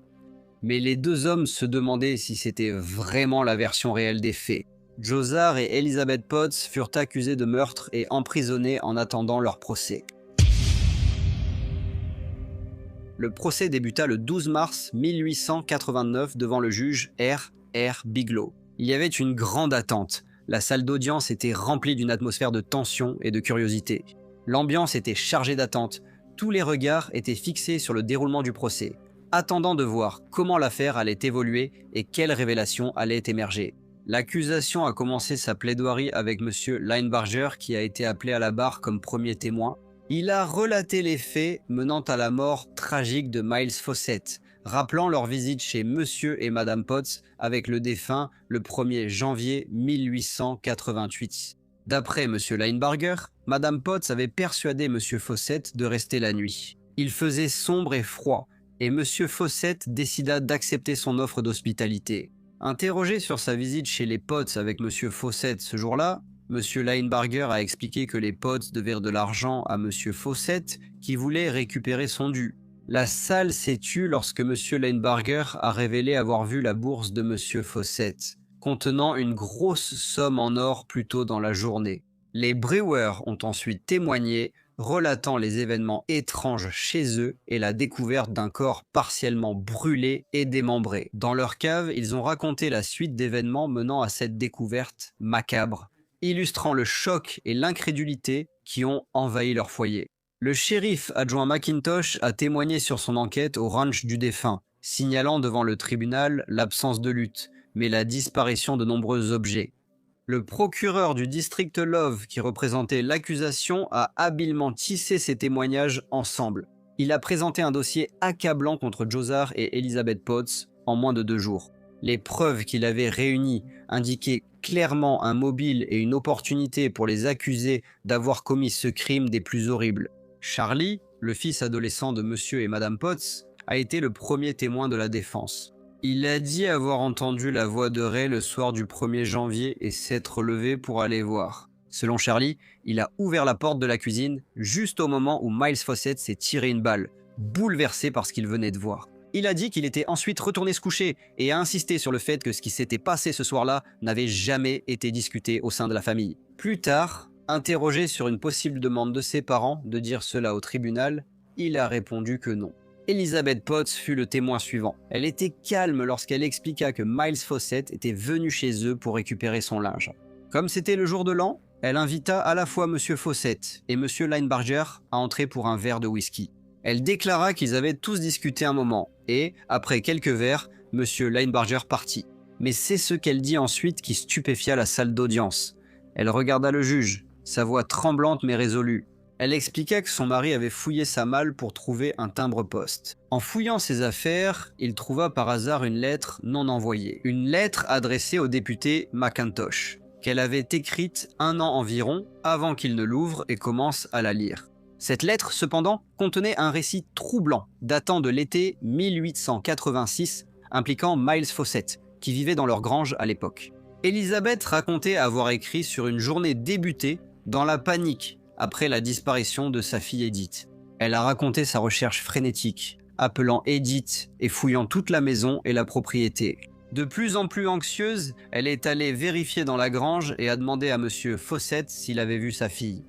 Mais les deux hommes se demandaient si c'était vraiment la version réelle des faits. Josard et Elizabeth Potts furent accusés de meurtre et emprisonnés en attendant leur procès. Le procès débuta le 12 mars 1889 devant le juge R. Bigelow. Il y avait une grande attente. La salle d'audience était remplie d'une atmosphère de tension et de curiosité. L'ambiance était chargée d'attente. Tous les regards étaient fixés sur le déroulement du procès, attendant de voir comment l'affaire allait évoluer et quelles révélations allaient émerger. L'accusation a commencé sa plaidoirie avec M. Linebarger, qui a été appelé à la barre comme premier témoin. Il a relaté les faits menant à la mort tragique de Miles Fawcett, rappelant leur visite chez Monsieur et Madame Potts avec le défunt le 1er janvier 1888. D'après M. Linebarger, Madame Potts avait persuadé Monsieur Fawcett de rester la nuit. Il faisait sombre et froid, et Monsieur Fawcett décida d'accepter son offre d'hospitalité. Interrogé sur sa visite chez les Potts avec Monsieur Fawcett ce jour-là, Monsieur Linebarger a expliqué que les Potts devaient de l'argent à Monsieur Fawcett qui voulait récupérer son dû. La salle s'est tue lorsque Monsieur Linebarger a révélé avoir vu la bourse de Monsieur Fawcett, contenant une grosse somme en or plus tôt dans la journée. Les Brewers ont ensuite témoigné, relatant les événements étranges chez eux et la découverte d'un corps partiellement brûlé et démembré. Dans leur cave, ils ont raconté la suite d'événements menant à cette découverte macabre, illustrant le choc et l'incrédulité qui ont envahi leur foyer. Le shérif adjoint McIntosh a témoigné sur son enquête au ranch du défunt, signalant devant le tribunal l'absence de lutte, mais la disparition de nombreux objets. Le procureur du district Love, qui représentait l'accusation, a habilement tissé ses témoignages ensemble. Il a présenté un dossier accablant contre Josard et Elizabeth Potts en moins de 2 jours. Les preuves qu'il avait réunies indiquaient clairement un mobile et une opportunité pour les accusés d'avoir commis ce crime des plus horribles. Charlie, le fils adolescent de Monsieur et Madame Potts, a été le premier témoin de la défense. Il a dit avoir entendu la voix de Ray le soir du 1er janvier et s'être levé pour aller voir. Selon Charlie, il a ouvert la porte de la cuisine juste au moment où Miles Fawcett s'est tiré une balle, bouleversé par ce qu'il venait de voir. Il a dit qu'il était ensuite retourné se coucher et a insisté sur le fait que ce qui s'était passé ce soir-là n'avait jamais été discuté au sein de la famille. Plus tard, interrogé sur une possible demande de ses parents de dire cela au tribunal, il a répondu que non. Elizabeth Potts fut le témoin suivant. Elle était calme lorsqu'elle expliqua que Miles Fawcett était venu chez eux pour récupérer son linge. Comme c'était le jour de l'an, elle invita à la fois Monsieur Fawcett et Monsieur Linebarger à entrer pour un verre de whisky. Elle déclara qu'ils avaient tous discuté un moment et, après quelques verres, Monsieur Linebarger partit. Mais c'est ce qu'elle dit ensuite qui stupéfia la salle d'audience. Elle regarda le juge, sa voix tremblante mais résolue. Elle expliqua que son mari avait fouillé sa malle pour trouver un timbre-poste. En fouillant ses affaires, il trouva par hasard une lettre non envoyée. Une lettre adressée au député McIntosh, qu'elle avait écrite 1 an environ avant qu'il ne l'ouvre et commence à la lire. Cette lettre, cependant, contenait un récit troublant datant de l'été 1886 impliquant Miles Fawcett, qui vivait dans leur grange à l'époque. Elizabeth racontait avoir écrit sur une journée débutée dans la panique après la disparition de sa fille Edith. Elle a raconté sa recherche frénétique, appelant Edith et fouillant toute la maison et la propriété. De plus en plus anxieuse, elle est allée vérifier dans la grange et a demandé à Monsieur Fawcett s'il avait vu sa fille.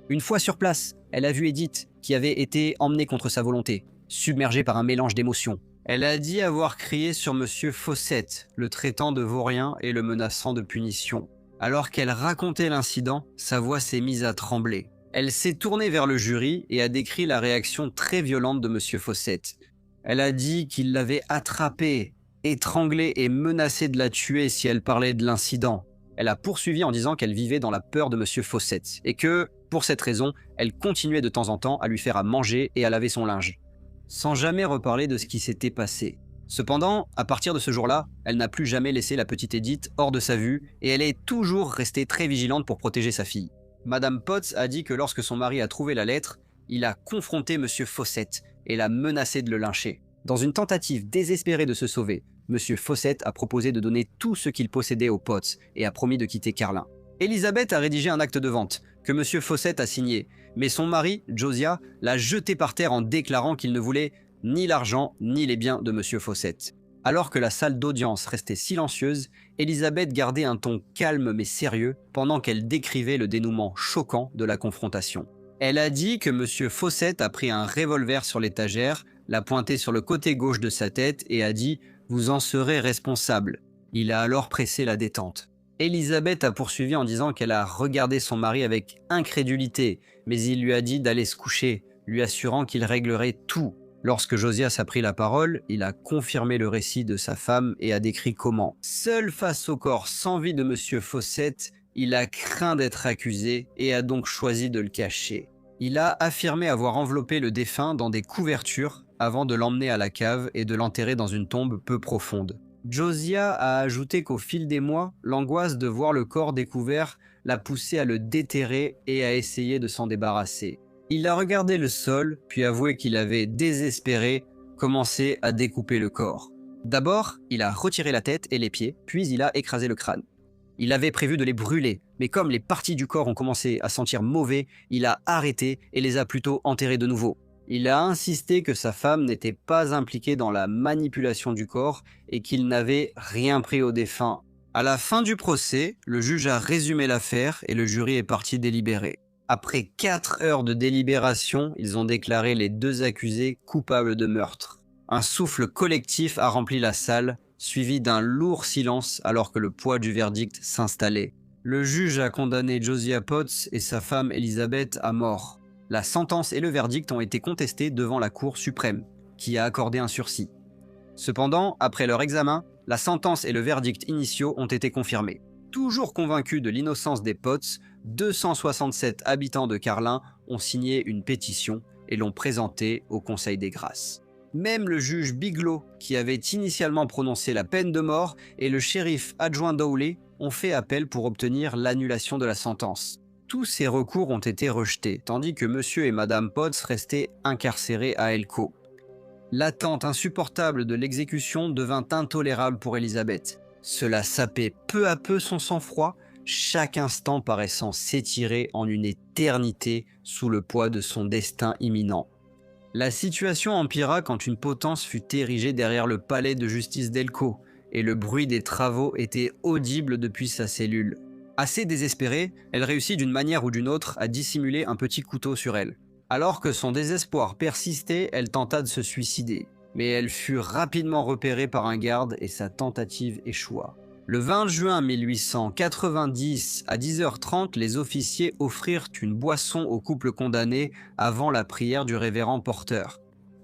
Une fois sur place, elle a vu Edith, qui avait été emmenée contre sa volonté, submergée par un mélange d'émotions. Elle a dit avoir crié sur Monsieur Fawcett, le traitant de vaurien et le menaçant de punition. Alors qu'elle racontait l'incident, sa voix s'est mise à trembler. Elle s'est tournée vers le jury et a décrit la réaction très violente de Monsieur Fawcett. Elle a dit qu'il l'avait attrapée, étranglée et menacée de la tuer si elle parlait de l'incident. Elle a poursuivi en disant qu'elle vivait dans la peur de Monsieur Fawcett et que, pour cette raison, elle continuait de temps en temps à lui faire à manger et à laver son linge, sans jamais reparler de ce qui s'était passé. Cependant, à partir de ce jour-là, elle n'a plus jamais laissé la petite Edith hors de sa vue et elle est toujours restée très vigilante pour protéger sa fille. Madame Potts a dit que lorsque son mari a trouvé la lettre, il a confronté Monsieur Fawcett et l'a menacé de le lyncher. Dans une tentative désespérée de se sauver, Monsieur Fawcett a proposé de donner tout ce qu'il possédait aux Potts et a promis de quitter Carlin. Elizabeth a rédigé un acte de vente que Monsieur Fawcett a signé, mais son mari, Josiah, l'a jeté par terre en déclarant qu'il ne voulait ni l'argent ni les biens de Monsieur Fawcett. Alors que la salle d'audience restait silencieuse, Elizabeth gardait un ton calme mais sérieux pendant qu'elle décrivait le dénouement choquant de la confrontation. Elle a dit que Monsieur Fawcett a pris un revolver sur l'étagère, l'a pointé sur le côté gauche de sa tête et a dit « Vous en serez responsable ». Il a alors pressé la détente. Elizabeth a poursuivi en disant qu'elle a regardé son mari avec incrédulité, mais il lui a dit d'aller se coucher, lui assurant qu'il réglerait tout. Lorsque Josias a pris la parole, il a confirmé le récit de sa femme et a décrit comment, seul face au corps sans vie de Monsieur Fawcett, il a craint d'être accusé et a donc choisi de le cacher. Il a affirmé avoir enveloppé le défunt dans des couvertures avant de l'emmener à la cave et de l'enterrer dans une tombe peu profonde. Josiah a ajouté qu'au fil des mois, l'angoisse de voir le corps découvert l'a poussé à le déterrer et à essayer de s'en débarrasser. Il a regardé le sol, puis avoué qu'il avait, désespéré, commencé à découper le corps. D'abord, il a retiré la tête et les pieds, puis il a écrasé le crâne. Il avait prévu de les brûler, mais comme les parties du corps ont commencé à sentir mauvais, il a arrêté et les a plutôt enterrés de nouveau. Il a insisté que sa femme n'était pas impliquée dans la manipulation du corps et qu'il n'avait rien pris au défunt. À la fin du procès, le juge a résumé l'affaire et le jury est parti délibérer. Après 4 heures de délibération, ils ont déclaré les 2 accusés coupables de meurtre. Un souffle collectif a rempli la salle, suivi d'un lourd silence alors que le poids du verdict s'installait. Le juge a condamné Josiah Potts et sa femme Elizabeth à mort. La sentence et le verdict ont été contestés devant la Cour suprême, qui a accordé un sursis. Cependant, après leur examen, la sentence et le verdict initiaux ont été confirmés. Toujours convaincus de l'innocence des Potts, 267 habitants de Carlin ont signé une pétition et l'ont présentée au Conseil des Grâces. Même le juge Bigelow, qui avait initialement prononcé la peine de mort, et le shérif adjoint Dowley ont fait appel pour obtenir l'annulation de la sentence. Tous ces recours ont été rejetés, tandis que Monsieur et Madame Potts restaient incarcérés à Elko. L'attente insupportable de l'exécution devint intolérable pour Elizabeth. Cela sapait peu à peu son sang-froid, chaque instant paraissant s'étirer en une éternité sous le poids de son destin imminent. La situation empira quand une potence fut érigée derrière le palais de justice d'Elko, et le bruit des travaux était audible depuis sa cellule. Assez désespérée, elle réussit d'une manière ou d'une autre à dissimuler un petit couteau sur elle. Alors que son désespoir persistait, elle tenta de se suicider. Mais elle fut rapidement repérée par un garde et sa tentative échoua. Le 20 juin 1890, à 10h30, les officiers offrirent une boisson au couple condamné avant la prière du révérend Porter.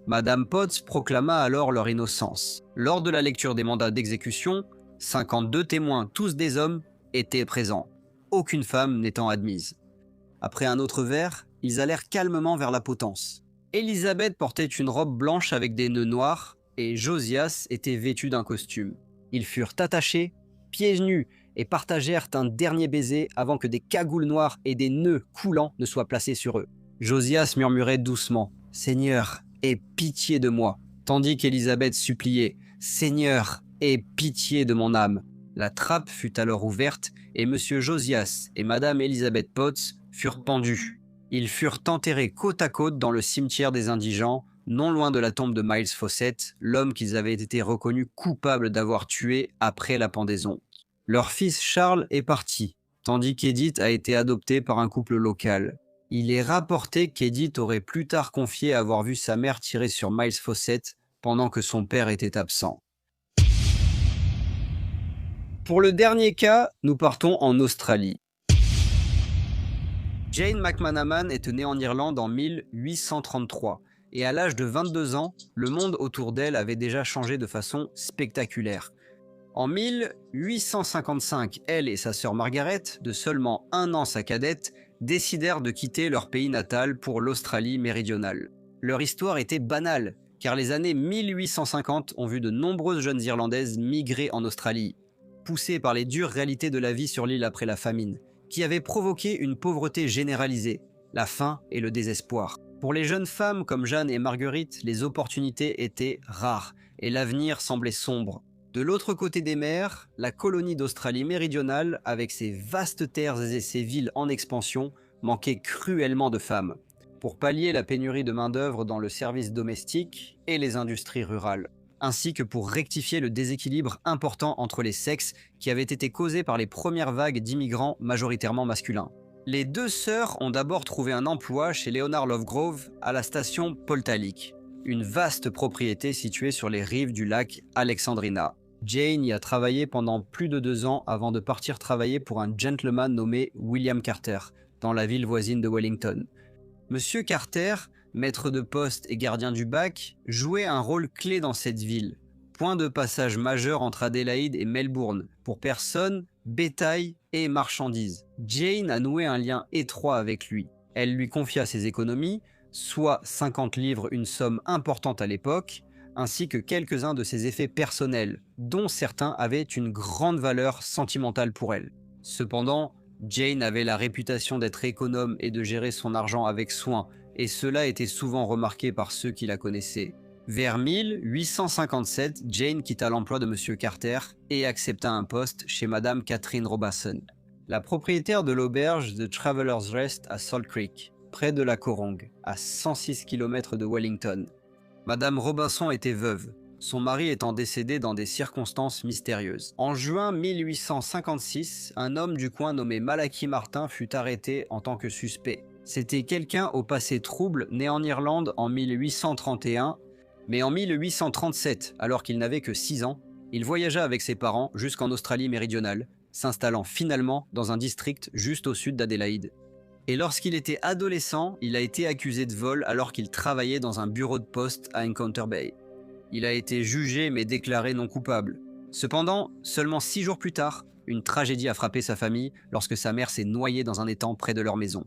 Madame Potts proclama alors leur innocence. Lors de la lecture des mandats d'exécution, 52 témoins, tous des hommes, étaient présents, aucune femme n'étant admise. Après un autre verre, ils allèrent calmement vers la potence. Elizabeth portait une robe blanche avec des nœuds noirs et Josias était vêtu d'un costume. Ils furent attachés, pieds nus, et partagèrent un dernier baiser avant que des cagoules noires et des nœuds coulants ne soient placés sur eux. Josias murmurait doucement « Seigneur, aie pitié de moi », tandis qu'Elizabeth suppliait « Seigneur, aie pitié de mon âme ». La trappe fut alors ouverte et Monsieur Josias et Madame Elizabeth Potts furent pendus. Ils furent enterrés côte à côte dans le cimetière des indigents, non loin de la tombe de Miles Fawcett, l'homme qu'ils avaient été reconnus coupables d'avoir tué après la pendaison. Leur fils Charles est parti, tandis qu'Edith a été adoptée par un couple local. Il est rapporté qu'Edith aurait plus tard confié avoir vu sa mère tirer sur Miles Fawcett pendant que son père était absent. Pour le dernier cas, nous partons en Australie. Jane McManaman est née en Irlande en 1833 et à l'âge de 22 ans, le monde autour d'elle avait déjà changé de façon spectaculaire. En 1855, elle et sa sœur Margaret, de seulement 1 an sa cadette, décidèrent de quitter leur pays natal pour l'Australie méridionale. Leur histoire était banale, car les années 1850 ont vu de nombreuses jeunes Irlandaises migrer en Australie, poussées par les dures réalités de la vie sur l'île après la famine, qui avait provoqué une pauvreté généralisée, la faim et le désespoir. Pour les jeunes femmes comme Jeanne et Marguerite, les opportunités étaient rares et l'avenir semblait sombre. De l'autre côté des mers, la colonie d'Australie méridionale, avec ses vastes terres et ses villes en expansion, manquait cruellement de femmes, pour pallier la pénurie de main-d'œuvre dans le service domestique et les industries rurales, ainsi que pour rectifier le déséquilibre important entre les sexes qui avait été causé par les premières vagues d'immigrants majoritairement masculins. Les deux sœurs ont d'abord trouvé un emploi chez Leonard Lovegrove à la station Poltalic, une vaste propriété située sur les rives du lac Alexandrina. Jane y a travaillé pendant plus de 2 ans avant de partir travailler pour un gentleman nommé William Carter, dans la ville voisine de Wellington. Monsieur Carter, maître de poste et gardien du bac, jouait un rôle clé dans cette ville, point de passage majeur entre Adélaïde et Melbourne, pour personnes, bétail et marchandises. Jane a noué un lien étroit avec lui. Elle lui confia ses économies, soit 50 livres, une somme importante à l'époque, ainsi que quelques-uns de ses effets personnels, dont certains avaient une grande valeur sentimentale pour elle. Cependant, Jane avait la réputation d'être économe et de gérer son argent avec soin, et cela était souvent remarqué par ceux qui la connaissaient. Vers 1857, Jane quitta l'emploi de Monsieur Carter et accepta un poste chez Madame Catherine Robinson, la propriétaire de l'auberge The Traveller's Rest à Salt Creek, près de la Corongue, à 106 km de Wellington. Madame Robinson était veuve, son mari étant décédé dans des circonstances mystérieuses. En juin 1856, un homme du coin nommé Malachi Martin fut arrêté en tant que suspect. C'était quelqu'un au passé trouble, né en Irlande en 1831, mais en 1837, alors qu'il n'avait que 6 ans, il voyagea avec ses parents jusqu'en Australie méridionale, s'installant finalement dans un district juste au sud d'Adélaïde. Et lorsqu'il était adolescent, il a été accusé de vol alors qu'il travaillait dans un bureau de poste à Encounter Bay. Il a été jugé mais déclaré non coupable. Cependant, seulement 6 jours plus tard, une tragédie a frappé sa famille lorsque sa mère s'est noyée dans un étang près de leur maison.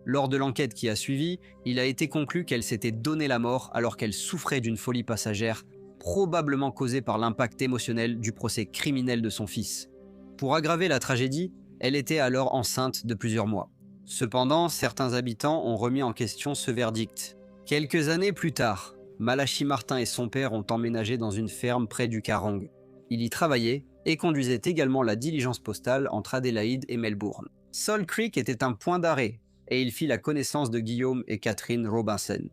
Lors de l'enquête qui a suivi, il a été conclu qu'elle s'était donné la mort alors qu'elle souffrait d'une folie passagère, probablement causée par l'impact émotionnel du procès criminel de son fils. Pour aggraver la tragédie, elle était alors enceinte de plusieurs mois. Cependant, certains habitants ont remis en question ce verdict. Quelques années plus tard, Malachi Martin et son père ont emménagé dans une ferme près du Carong. Il y travaillait et conduisait également la diligence postale entre Adélaïde et Melbourne. Salt Creek était un point d'arrêt et il fit la connaissance de Guillaume et Catherine Robinson.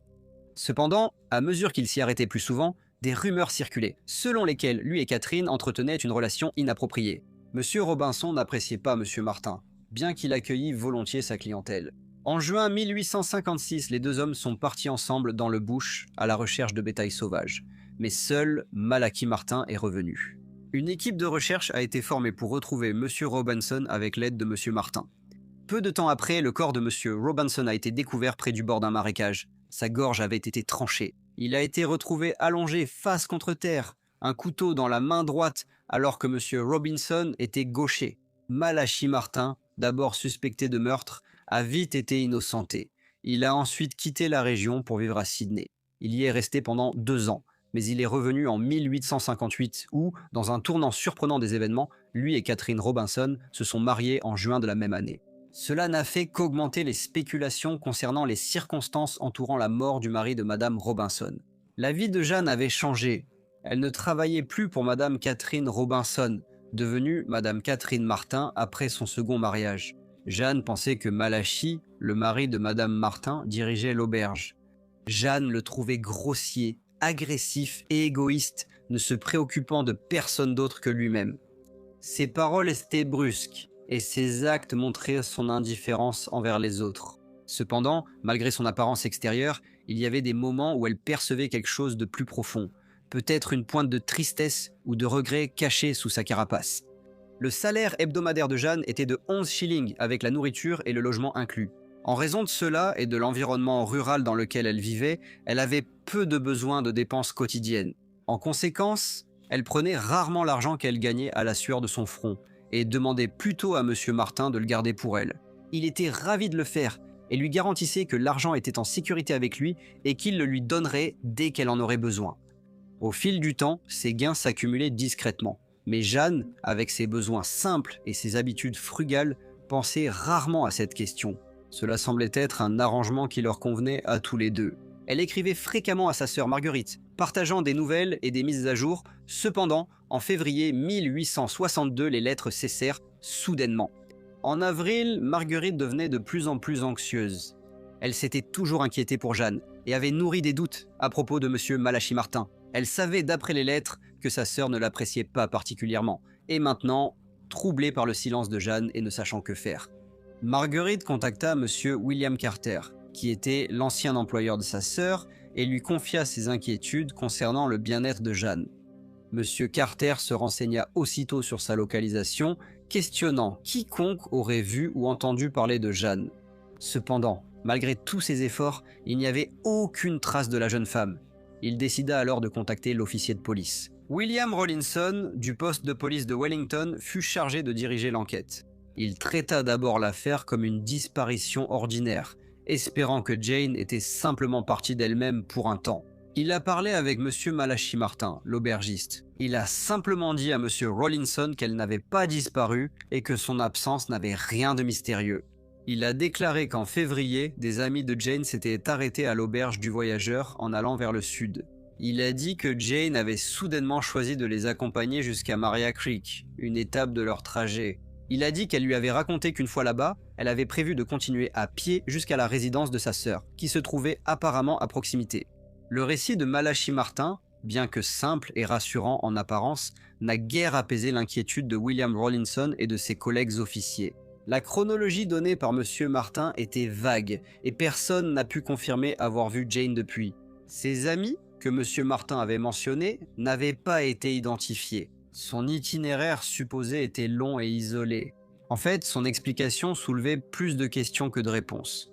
Cependant, à mesure qu'il s'y arrêtait plus souvent, des rumeurs circulaient, selon lesquelles lui et Catherine entretenaient une relation inappropriée. Monsieur Robinson n'appréciait pas Monsieur Martin, bien qu'il accueillît volontiers sa clientèle. En juin 1856, les deux hommes sont partis ensemble dans le bush à la recherche de bétail sauvage, mais seul Malachi Martin est revenu. Une équipe de recherche a été formée pour retrouver Monsieur Robinson avec l'aide de Monsieur Martin. Peu de temps après, le corps de Monsieur Robinson a été découvert près du bord d'un marécage. Sa gorge avait été tranchée. Il a été retrouvé allongé face contre terre, un couteau dans la main droite, alors que Monsieur Robinson était gaucher. Malachi Martin, d'abord suspecté de meurtre, a vite été innocenté. Il a ensuite quitté la région pour vivre à Sydney. Il y est resté pendant 2 ans, mais il est revenu en 1858 où, dans un tournant surprenant des événements, lui et Catherine Robinson se sont mariés en juin de la même année. Cela n'a fait qu'augmenter les spéculations concernant les circonstances entourant la mort du mari de Madame Robinson. La vie de Jeanne avait changé. Elle ne travaillait plus pour Madame Catherine Robinson, devenue Madame Catherine Martin après son second mariage. Jeanne pensait que Malachi, le mari de Madame Martin, dirigeait l'auberge. Jeanne le trouvait grossier, agressif et égoïste, ne se préoccupant de personne d'autre que lui-même. Ses paroles étaient brusques et ses actes montraient son indifférence envers les autres. Cependant, malgré son apparence extérieure, il y avait des moments où elle percevait quelque chose de plus profond, peut-être une pointe de tristesse ou de regret cachée sous sa carapace. Le salaire hebdomadaire de Jeanne était de 11 shillings avec la nourriture et le logement inclus. En raison de cela et de l'environnement rural dans lequel elle vivait, elle avait peu de besoins de dépenses quotidiennes. En conséquence, elle prenait rarement l'argent qu'elle gagnait à la sueur de son front et demandait plutôt à M. Martin de le garder pour elle. Il était ravi de le faire et lui garantissait que l'argent était en sécurité avec lui et qu'il le lui donnerait dès qu'elle en aurait besoin. Au fil du temps, ses gains s'accumulaient discrètement. Mais Jeanne, avec ses besoins simples et ses habitudes frugales, pensait rarement à cette question. Cela semblait être un arrangement qui leur convenait à tous les deux. Elle écrivait fréquemment à sa sœur Marguerite, partageant des nouvelles et des mises à jour. Cependant, en février 1862, les lettres cessèrent soudainement. En avril, Marguerite devenait de plus en plus anxieuse. Elle s'était toujours inquiétée pour Jeanne et avait nourri des doutes à propos de M. Malachi Martin. Elle savait d'après les lettres que sa sœur ne l'appréciait pas particulièrement, et maintenant, troublée par le silence de Jeanne et ne sachant que faire. Marguerite contacta M. William Carter, qui était l'ancien employeur de sa sœur, et lui confia ses inquiétudes concernant le bien-être de Jeanne. M. Carter se renseigna aussitôt sur sa localisation, questionnant quiconque aurait vu ou entendu parler de Jeanne. Cependant, malgré tous ses efforts, il n'y avait aucune trace de la jeune femme. Il décida alors de contacter l'officier de police. William Rawlinson, du poste de police de Wellington, fut chargé de diriger l'enquête. Il traita d'abord l'affaire comme une disparition ordinaire, espérant que Jane était simplement partie d'elle-même pour un temps. Il a parlé avec M. Malachi Martin, l'aubergiste. Il a simplement dit à M. Rawlinson qu'elle n'avait pas disparu et que son absence n'avait rien de mystérieux. Il a déclaré qu'en février, des amis de Jane s'étaient arrêtés à l'auberge du voyageur en allant vers le sud. Il a dit que Jane avait soudainement choisi de les accompagner jusqu'à Maria Creek, une étape de leur trajet. Il a dit qu'elle lui avait raconté qu'une fois là-bas, elle avait prévu de continuer à pied jusqu'à la résidence de sa sœur, qui se trouvait apparemment à proximité. Le récit de Malachi Martin, bien que simple et rassurant en apparence, n'a guère apaisé l'inquiétude de William Rawlinson et de ses collègues officiers. La chronologie donnée par M. Martin était vague et personne n'a pu confirmer avoir vu Jane depuis. Ses amis, que M. Martin avait mentionnés, n'avaient pas été identifiés. Son itinéraire supposé était long et isolé. En fait, son explication soulevait plus de questions que de réponses.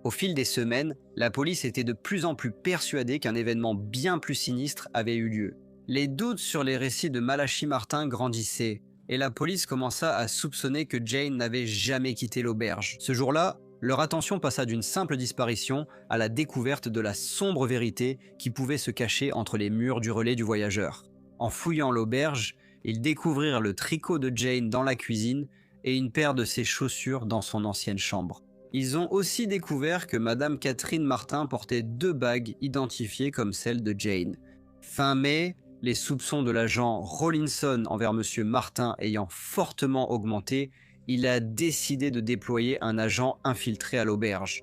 Au fil des semaines, la police était de plus en plus persuadée qu'un événement bien plus sinistre avait eu lieu. Les doutes sur les récits de Malachi Martin grandissaient, et la police commença à soupçonner que Jane n'avait jamais quitté l'auberge. Ce jour-là, leur attention passa d'une simple disparition à la découverte de la sombre vérité qui pouvait se cacher entre les murs du relais du voyageur. En fouillant l'auberge, ils découvrirent le tricot de Jane dans la cuisine et une paire de ses chaussures dans son ancienne chambre. Ils ont aussi découvert que Madame Catherine Martin portait 2 bagues identifiées comme celles de Jane. Fin mai, les soupçons de l'agent Rawlinson envers M. Martin ayant fortement augmenté, il a décidé de déployer un agent infiltré à l'auberge.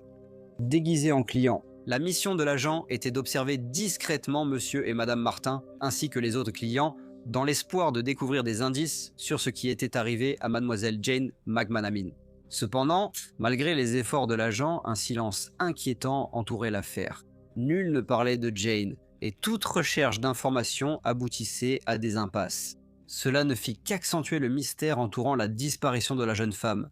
Déguisé en client, la mission de l'agent était d'observer discrètement M. et Mme Martin, ainsi que les autres clients, dans l'espoir de découvrir des indices sur ce qui était arrivé à Mademoiselle Jane McManaman. Cependant, malgré les efforts de l'agent, un silence inquiétant entourait l'affaire. Nul ne parlait de Jane, et toute recherche d'informations aboutissait à des impasses. Cela ne fit qu'accentuer le mystère entourant la disparition de la jeune femme.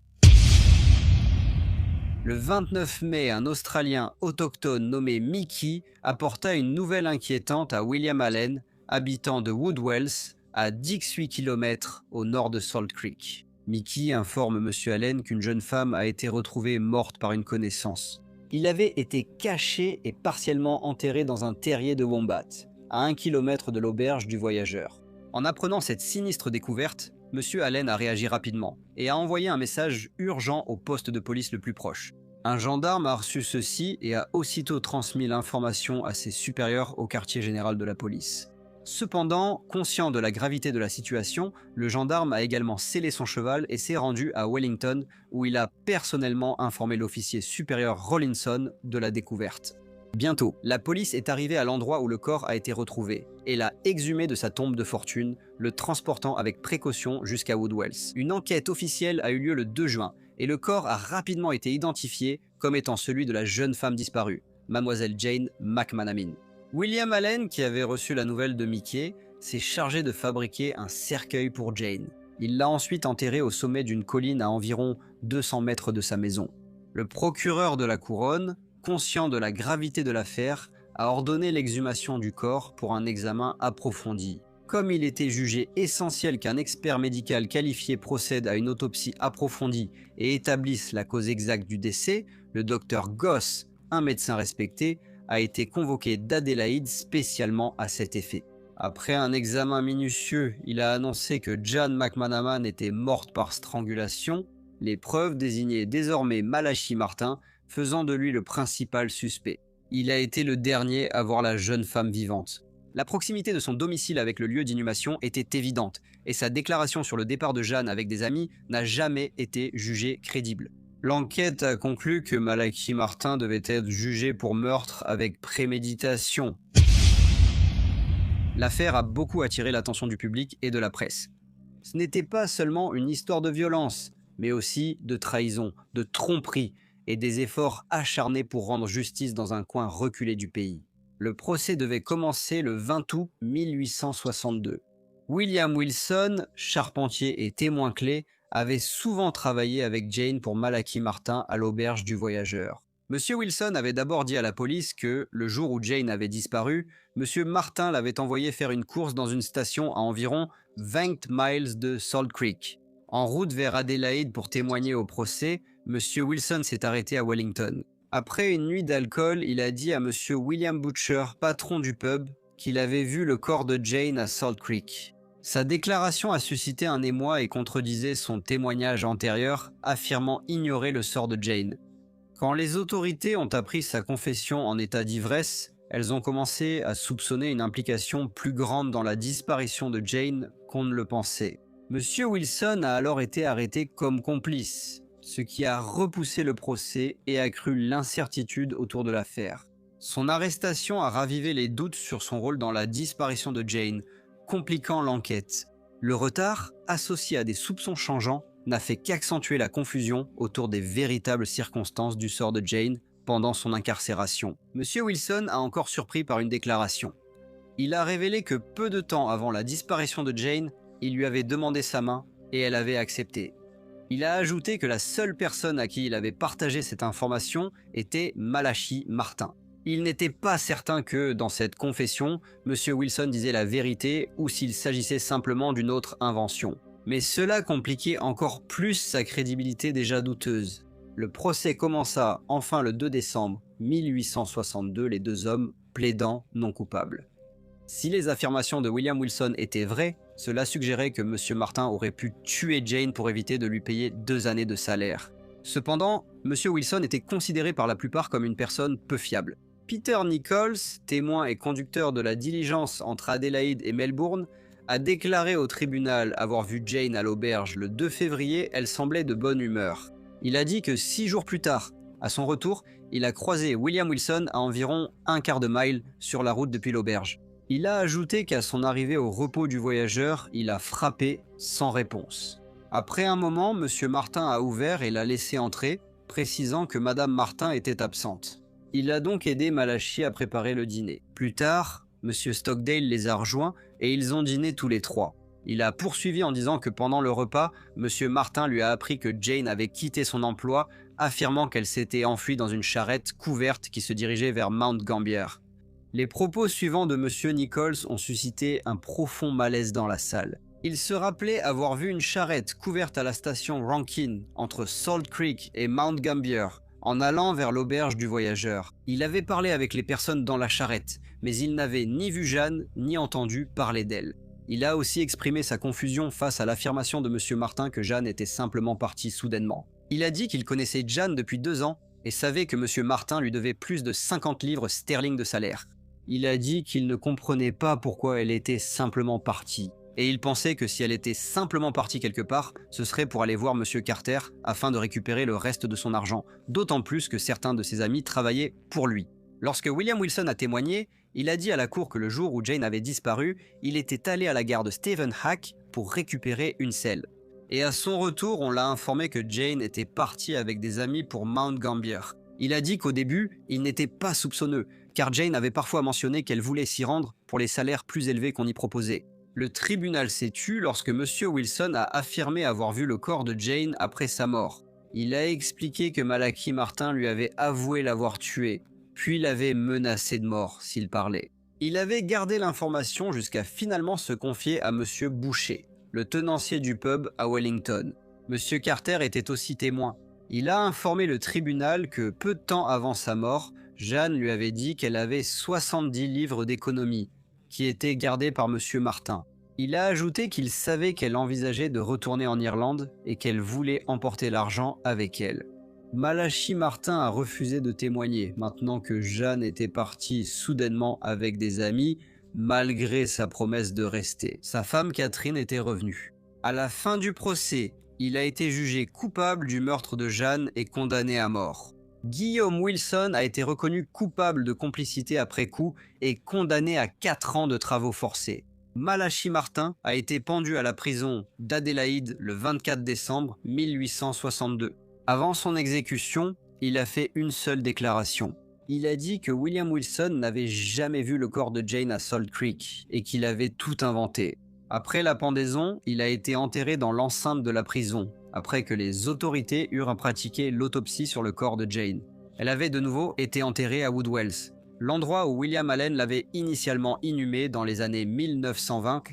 Le 29 mai, un Australien autochtone nommé Mickey apporta une nouvelle inquiétante à William Allen, habitant de Woodwells, à 18 km au nord de Salt Creek. Mickey informe M. Allen qu'une jeune femme a été retrouvée morte par une connaissance. Il avait été caché et partiellement enterré dans un terrier de Wombat, à 1 km de l'auberge du voyageur. En apprenant cette sinistre découverte, M. Allen a réagi rapidement et a envoyé un message urgent au poste de police le plus proche. Un gendarme a reçu ceci et a aussitôt transmis l'information à ses supérieurs au quartier général de la police. Cependant, conscient de la gravité de la situation, le gendarme a également scellé son cheval et s'est rendu à Wellington où il a personnellement informé l'officier supérieur Rawlinson de la découverte. Bientôt, la police est arrivée à l'endroit où le corps a été retrouvé et l'a exhumé de sa tombe de fortune, le transportant avec précaution jusqu'à Woodwells. Une enquête officielle a eu lieu le 2 juin et le corps a rapidement été identifié comme étant celui de la jeune femme disparue, Mademoiselle Jane McManaman. William Allen, qui avait reçu la nouvelle de Mickey, s'est chargé de fabriquer un cercueil pour Jane. Il l'a ensuite enterré au sommet d'une colline à environ 200 mètres de sa maison. Le procureur de la couronne, conscient de la gravité de l'affaire, a ordonné l'exhumation du corps pour un examen approfondi. Comme il était jugé essentiel qu'un expert médical qualifié procède à une autopsie approfondie et établisse la cause exacte du décès, le docteur Goss, un médecin respecté, a été convoqué d'Adélaïde spécialement à cet effet. Après un examen minutieux, il a annoncé que Jane McManaman était morte par strangulation. Les preuves désignaient désormais Malachi Martin, faisant de lui le principal suspect. Il a été le dernier à voir la jeune femme vivante. La proximité de son domicile avec le lieu d'inhumation était évidente, et sa déclaration sur le départ de Jane avec des amis n'a jamais été jugée crédible. L'enquête a conclu que Malachi Martin devait être jugé pour meurtre avec préméditation. L'affaire a beaucoup attiré l'attention du public et de la presse. Ce n'était pas seulement une histoire de violence, mais aussi de trahison, de tromperie et des efforts acharnés pour rendre justice dans un coin reculé du pays. Le procès devait commencer le 20 août 1862. William Wilson, charpentier et témoin clé, avait souvent travaillé avec Jane pour Malachi Martin à l'auberge du voyageur. Monsieur Wilson avait d'abord dit à la police que, le jour où Jane avait disparu, Monsieur Martin l'avait envoyé faire une course dans une station à environ 20 miles de Salt Creek. En route vers Adélaïde pour témoigner au procès, Monsieur Wilson s'est arrêté à Wellington. Après une nuit d'alcool, il a dit à Monsieur William Butcher, patron du pub, qu'il avait vu le corps de Jane à Salt Creek. Sa déclaration a suscité un émoi et contredisait son témoignage antérieur, affirmant ignorer le sort de Jane. Quand les autorités ont appris sa confession en état d'ivresse, elles ont commencé à soupçonner une implication plus grande dans la disparition de Jane qu'on ne le pensait. Monsieur Wilson a alors été arrêté comme complice, ce qui a repoussé le procès et accru l'incertitude autour de l'affaire. Son arrestation a ravivé les doutes sur son rôle dans la disparition de Jane, compliquant l'enquête. Le retard, associé à des soupçons changeants, n'a fait qu'accentuer la confusion autour des véritables circonstances du sort de Jane pendant son incarcération. Monsieur Wilson a encore surpris par une déclaration. Il a révélé que peu de temps avant la disparition de Jane, il lui avait demandé sa main et elle avait accepté. Il a ajouté que la seule personne à qui il avait partagé cette information était Malachi Martin. Il n'était pas certain que, dans cette confession, Monsieur Wilson disait la vérité ou s'il s'agissait simplement d'une autre invention. Mais cela compliquait encore plus sa crédibilité déjà douteuse. Le procès commença enfin le 2 décembre 1862, les deux hommes plaidant non coupables. Si les affirmations de William Wilson étaient vraies, cela suggérait que M. Martin aurait pu tuer Jane pour éviter de lui payer 2 années de salaire. Cependant, M. Wilson était considéré par la plupart comme une personne peu fiable. Peter Nichols, témoin et conducteur de la diligence entre Adélaïde et Melbourne, a déclaré au tribunal avoir vu Jane à l'auberge le 2 février, elle semblait de bonne humeur. Il a dit que 6 jours plus tard, à son retour, il a croisé William Wilson à environ un quart de mile sur la route depuis l'auberge. Il a ajouté qu'à son arrivée au repos du voyageur, il a frappé sans réponse. Après un moment, M. Martin a ouvert et l'a laissé entrer, précisant que Mme Martin était absente. Il a donc aidé Malachi à préparer le dîner. Plus tard, M. Stockdale les a rejoints et ils ont dîné tous les trois. Il a poursuivi en disant que pendant le repas, M. Martin lui a appris que Jane avait quitté son emploi, affirmant qu'elle s'était enfuie dans une charrette couverte qui se dirigeait vers Mount Gambier. Les propos suivants de M. Nichols ont suscité un profond malaise dans la salle. Il se rappelait avoir vu une charrette couverte à la station Rankin, entre Salt Creek et Mount Gambier, en allant vers l'auberge du voyageur. Il avait parlé avec les personnes dans la charrette, mais il n'avait ni vu Jeanne, ni entendu parler d'elle. Il a aussi exprimé sa confusion face à l'affirmation de M. Martin que Jeanne était simplement partie soudainement. Il a dit qu'il connaissait Jeanne depuis 2 ans et savait que M. Martin lui devait plus de 50 livres sterling de salaire. Il a dit qu'il ne comprenait pas pourquoi elle était simplement partie. Et il pensait que si elle était simplement partie quelque part, ce serait pour aller voir M. Carter afin de récupérer le reste de son argent, d'autant plus que certains de ses amis travaillaient pour lui. Lorsque William Wilson a témoigné, il a dit à la cour que le jour où Jane avait disparu, il était allé à la gare de Stephen Hack pour récupérer une selle. Et à son retour, on l'a informé que Jane était partie avec des amis pour Mount Gambier. Il a dit qu'au début, il n'était pas soupçonneux, car Jane avait parfois mentionné qu'elle voulait s'y rendre pour les salaires plus élevés qu'on y proposait. Le tribunal s'est tu lorsque M. Wilson a affirmé avoir vu le corps de Jane après sa mort. Il a expliqué que Malachi Martin lui avait avoué l'avoir tué, puis l'avait menacé de mort s'il parlait. Il avait gardé l'information jusqu'à finalement se confier à M. Boucher, le tenancier du pub à Wellington. M. Carter était aussi témoin. Il a informé le tribunal que peu de temps avant sa mort, Jeanne lui avait dit qu'elle avait 70 livres d'économie, qui étaient gardés par M. Martin. Il a ajouté qu'il savait qu'elle envisageait de retourner en Irlande et qu'elle voulait emporter l'argent avec elle. Malachi Martin a refusé de témoigner, maintenant que Jeanne était partie soudainement avec des amis, malgré sa promesse de rester. Sa femme Catherine était revenue. À la fin du procès, il a été jugé coupable du meurtre de Jeanne et condamné à mort. Guillaume Wilson a été reconnu coupable de complicité après coup et condamné à 4 ans de travaux forcés. Malachi Martin a été pendu à la prison d'Adélaïde le 24 décembre 1862. Avant son exécution, il a fait une seule déclaration. Il a dit que William Wilson n'avait jamais vu le corps de Jane à Salt Creek et qu'il avait tout inventé. Après la pendaison, il a été enterré dans l'enceinte de la prison, après que les autorités eurent pratiqué l'autopsie sur le corps de Jane. Elle avait de nouveau été enterrée à Woodwells, l'endroit où William Allen l'avait initialement inhumée dans les années 1920.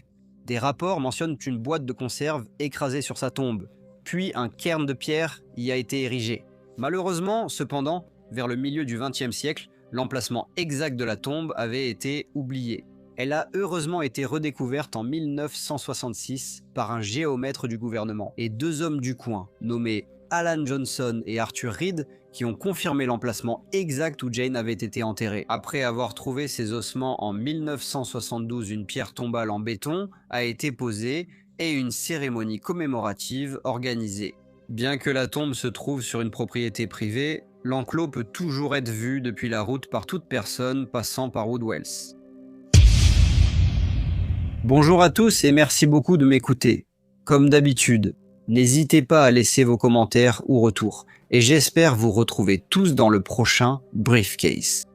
Des rapports mentionnent une boîte de conserve écrasée sur sa tombe, puis un cairn de pierre y a été érigé. Malheureusement, cependant, vers le milieu du XXe siècle, l'emplacement exact de la tombe avait été oublié. Elle a heureusement été redécouverte en 1966 par un géomètre du gouvernement et 2 hommes du coin, nommés Alan Johnson et Arthur Reed, qui ont confirmé l'emplacement exact où Jane avait été enterrée. Après avoir trouvé ses ossements en 1972, une pierre tombale en béton a été posée et une cérémonie commémorative organisée. Bien que la tombe se trouve sur une propriété privée, l'enclos peut toujours être vu depuis la route par toute personne passant par Woodwells. Bonjour à tous et merci beaucoup de m'écouter. Comme d'habitude, n'hésitez pas à laisser vos commentaires ou retours et j'espère vous retrouver tous dans le prochain Briefcase.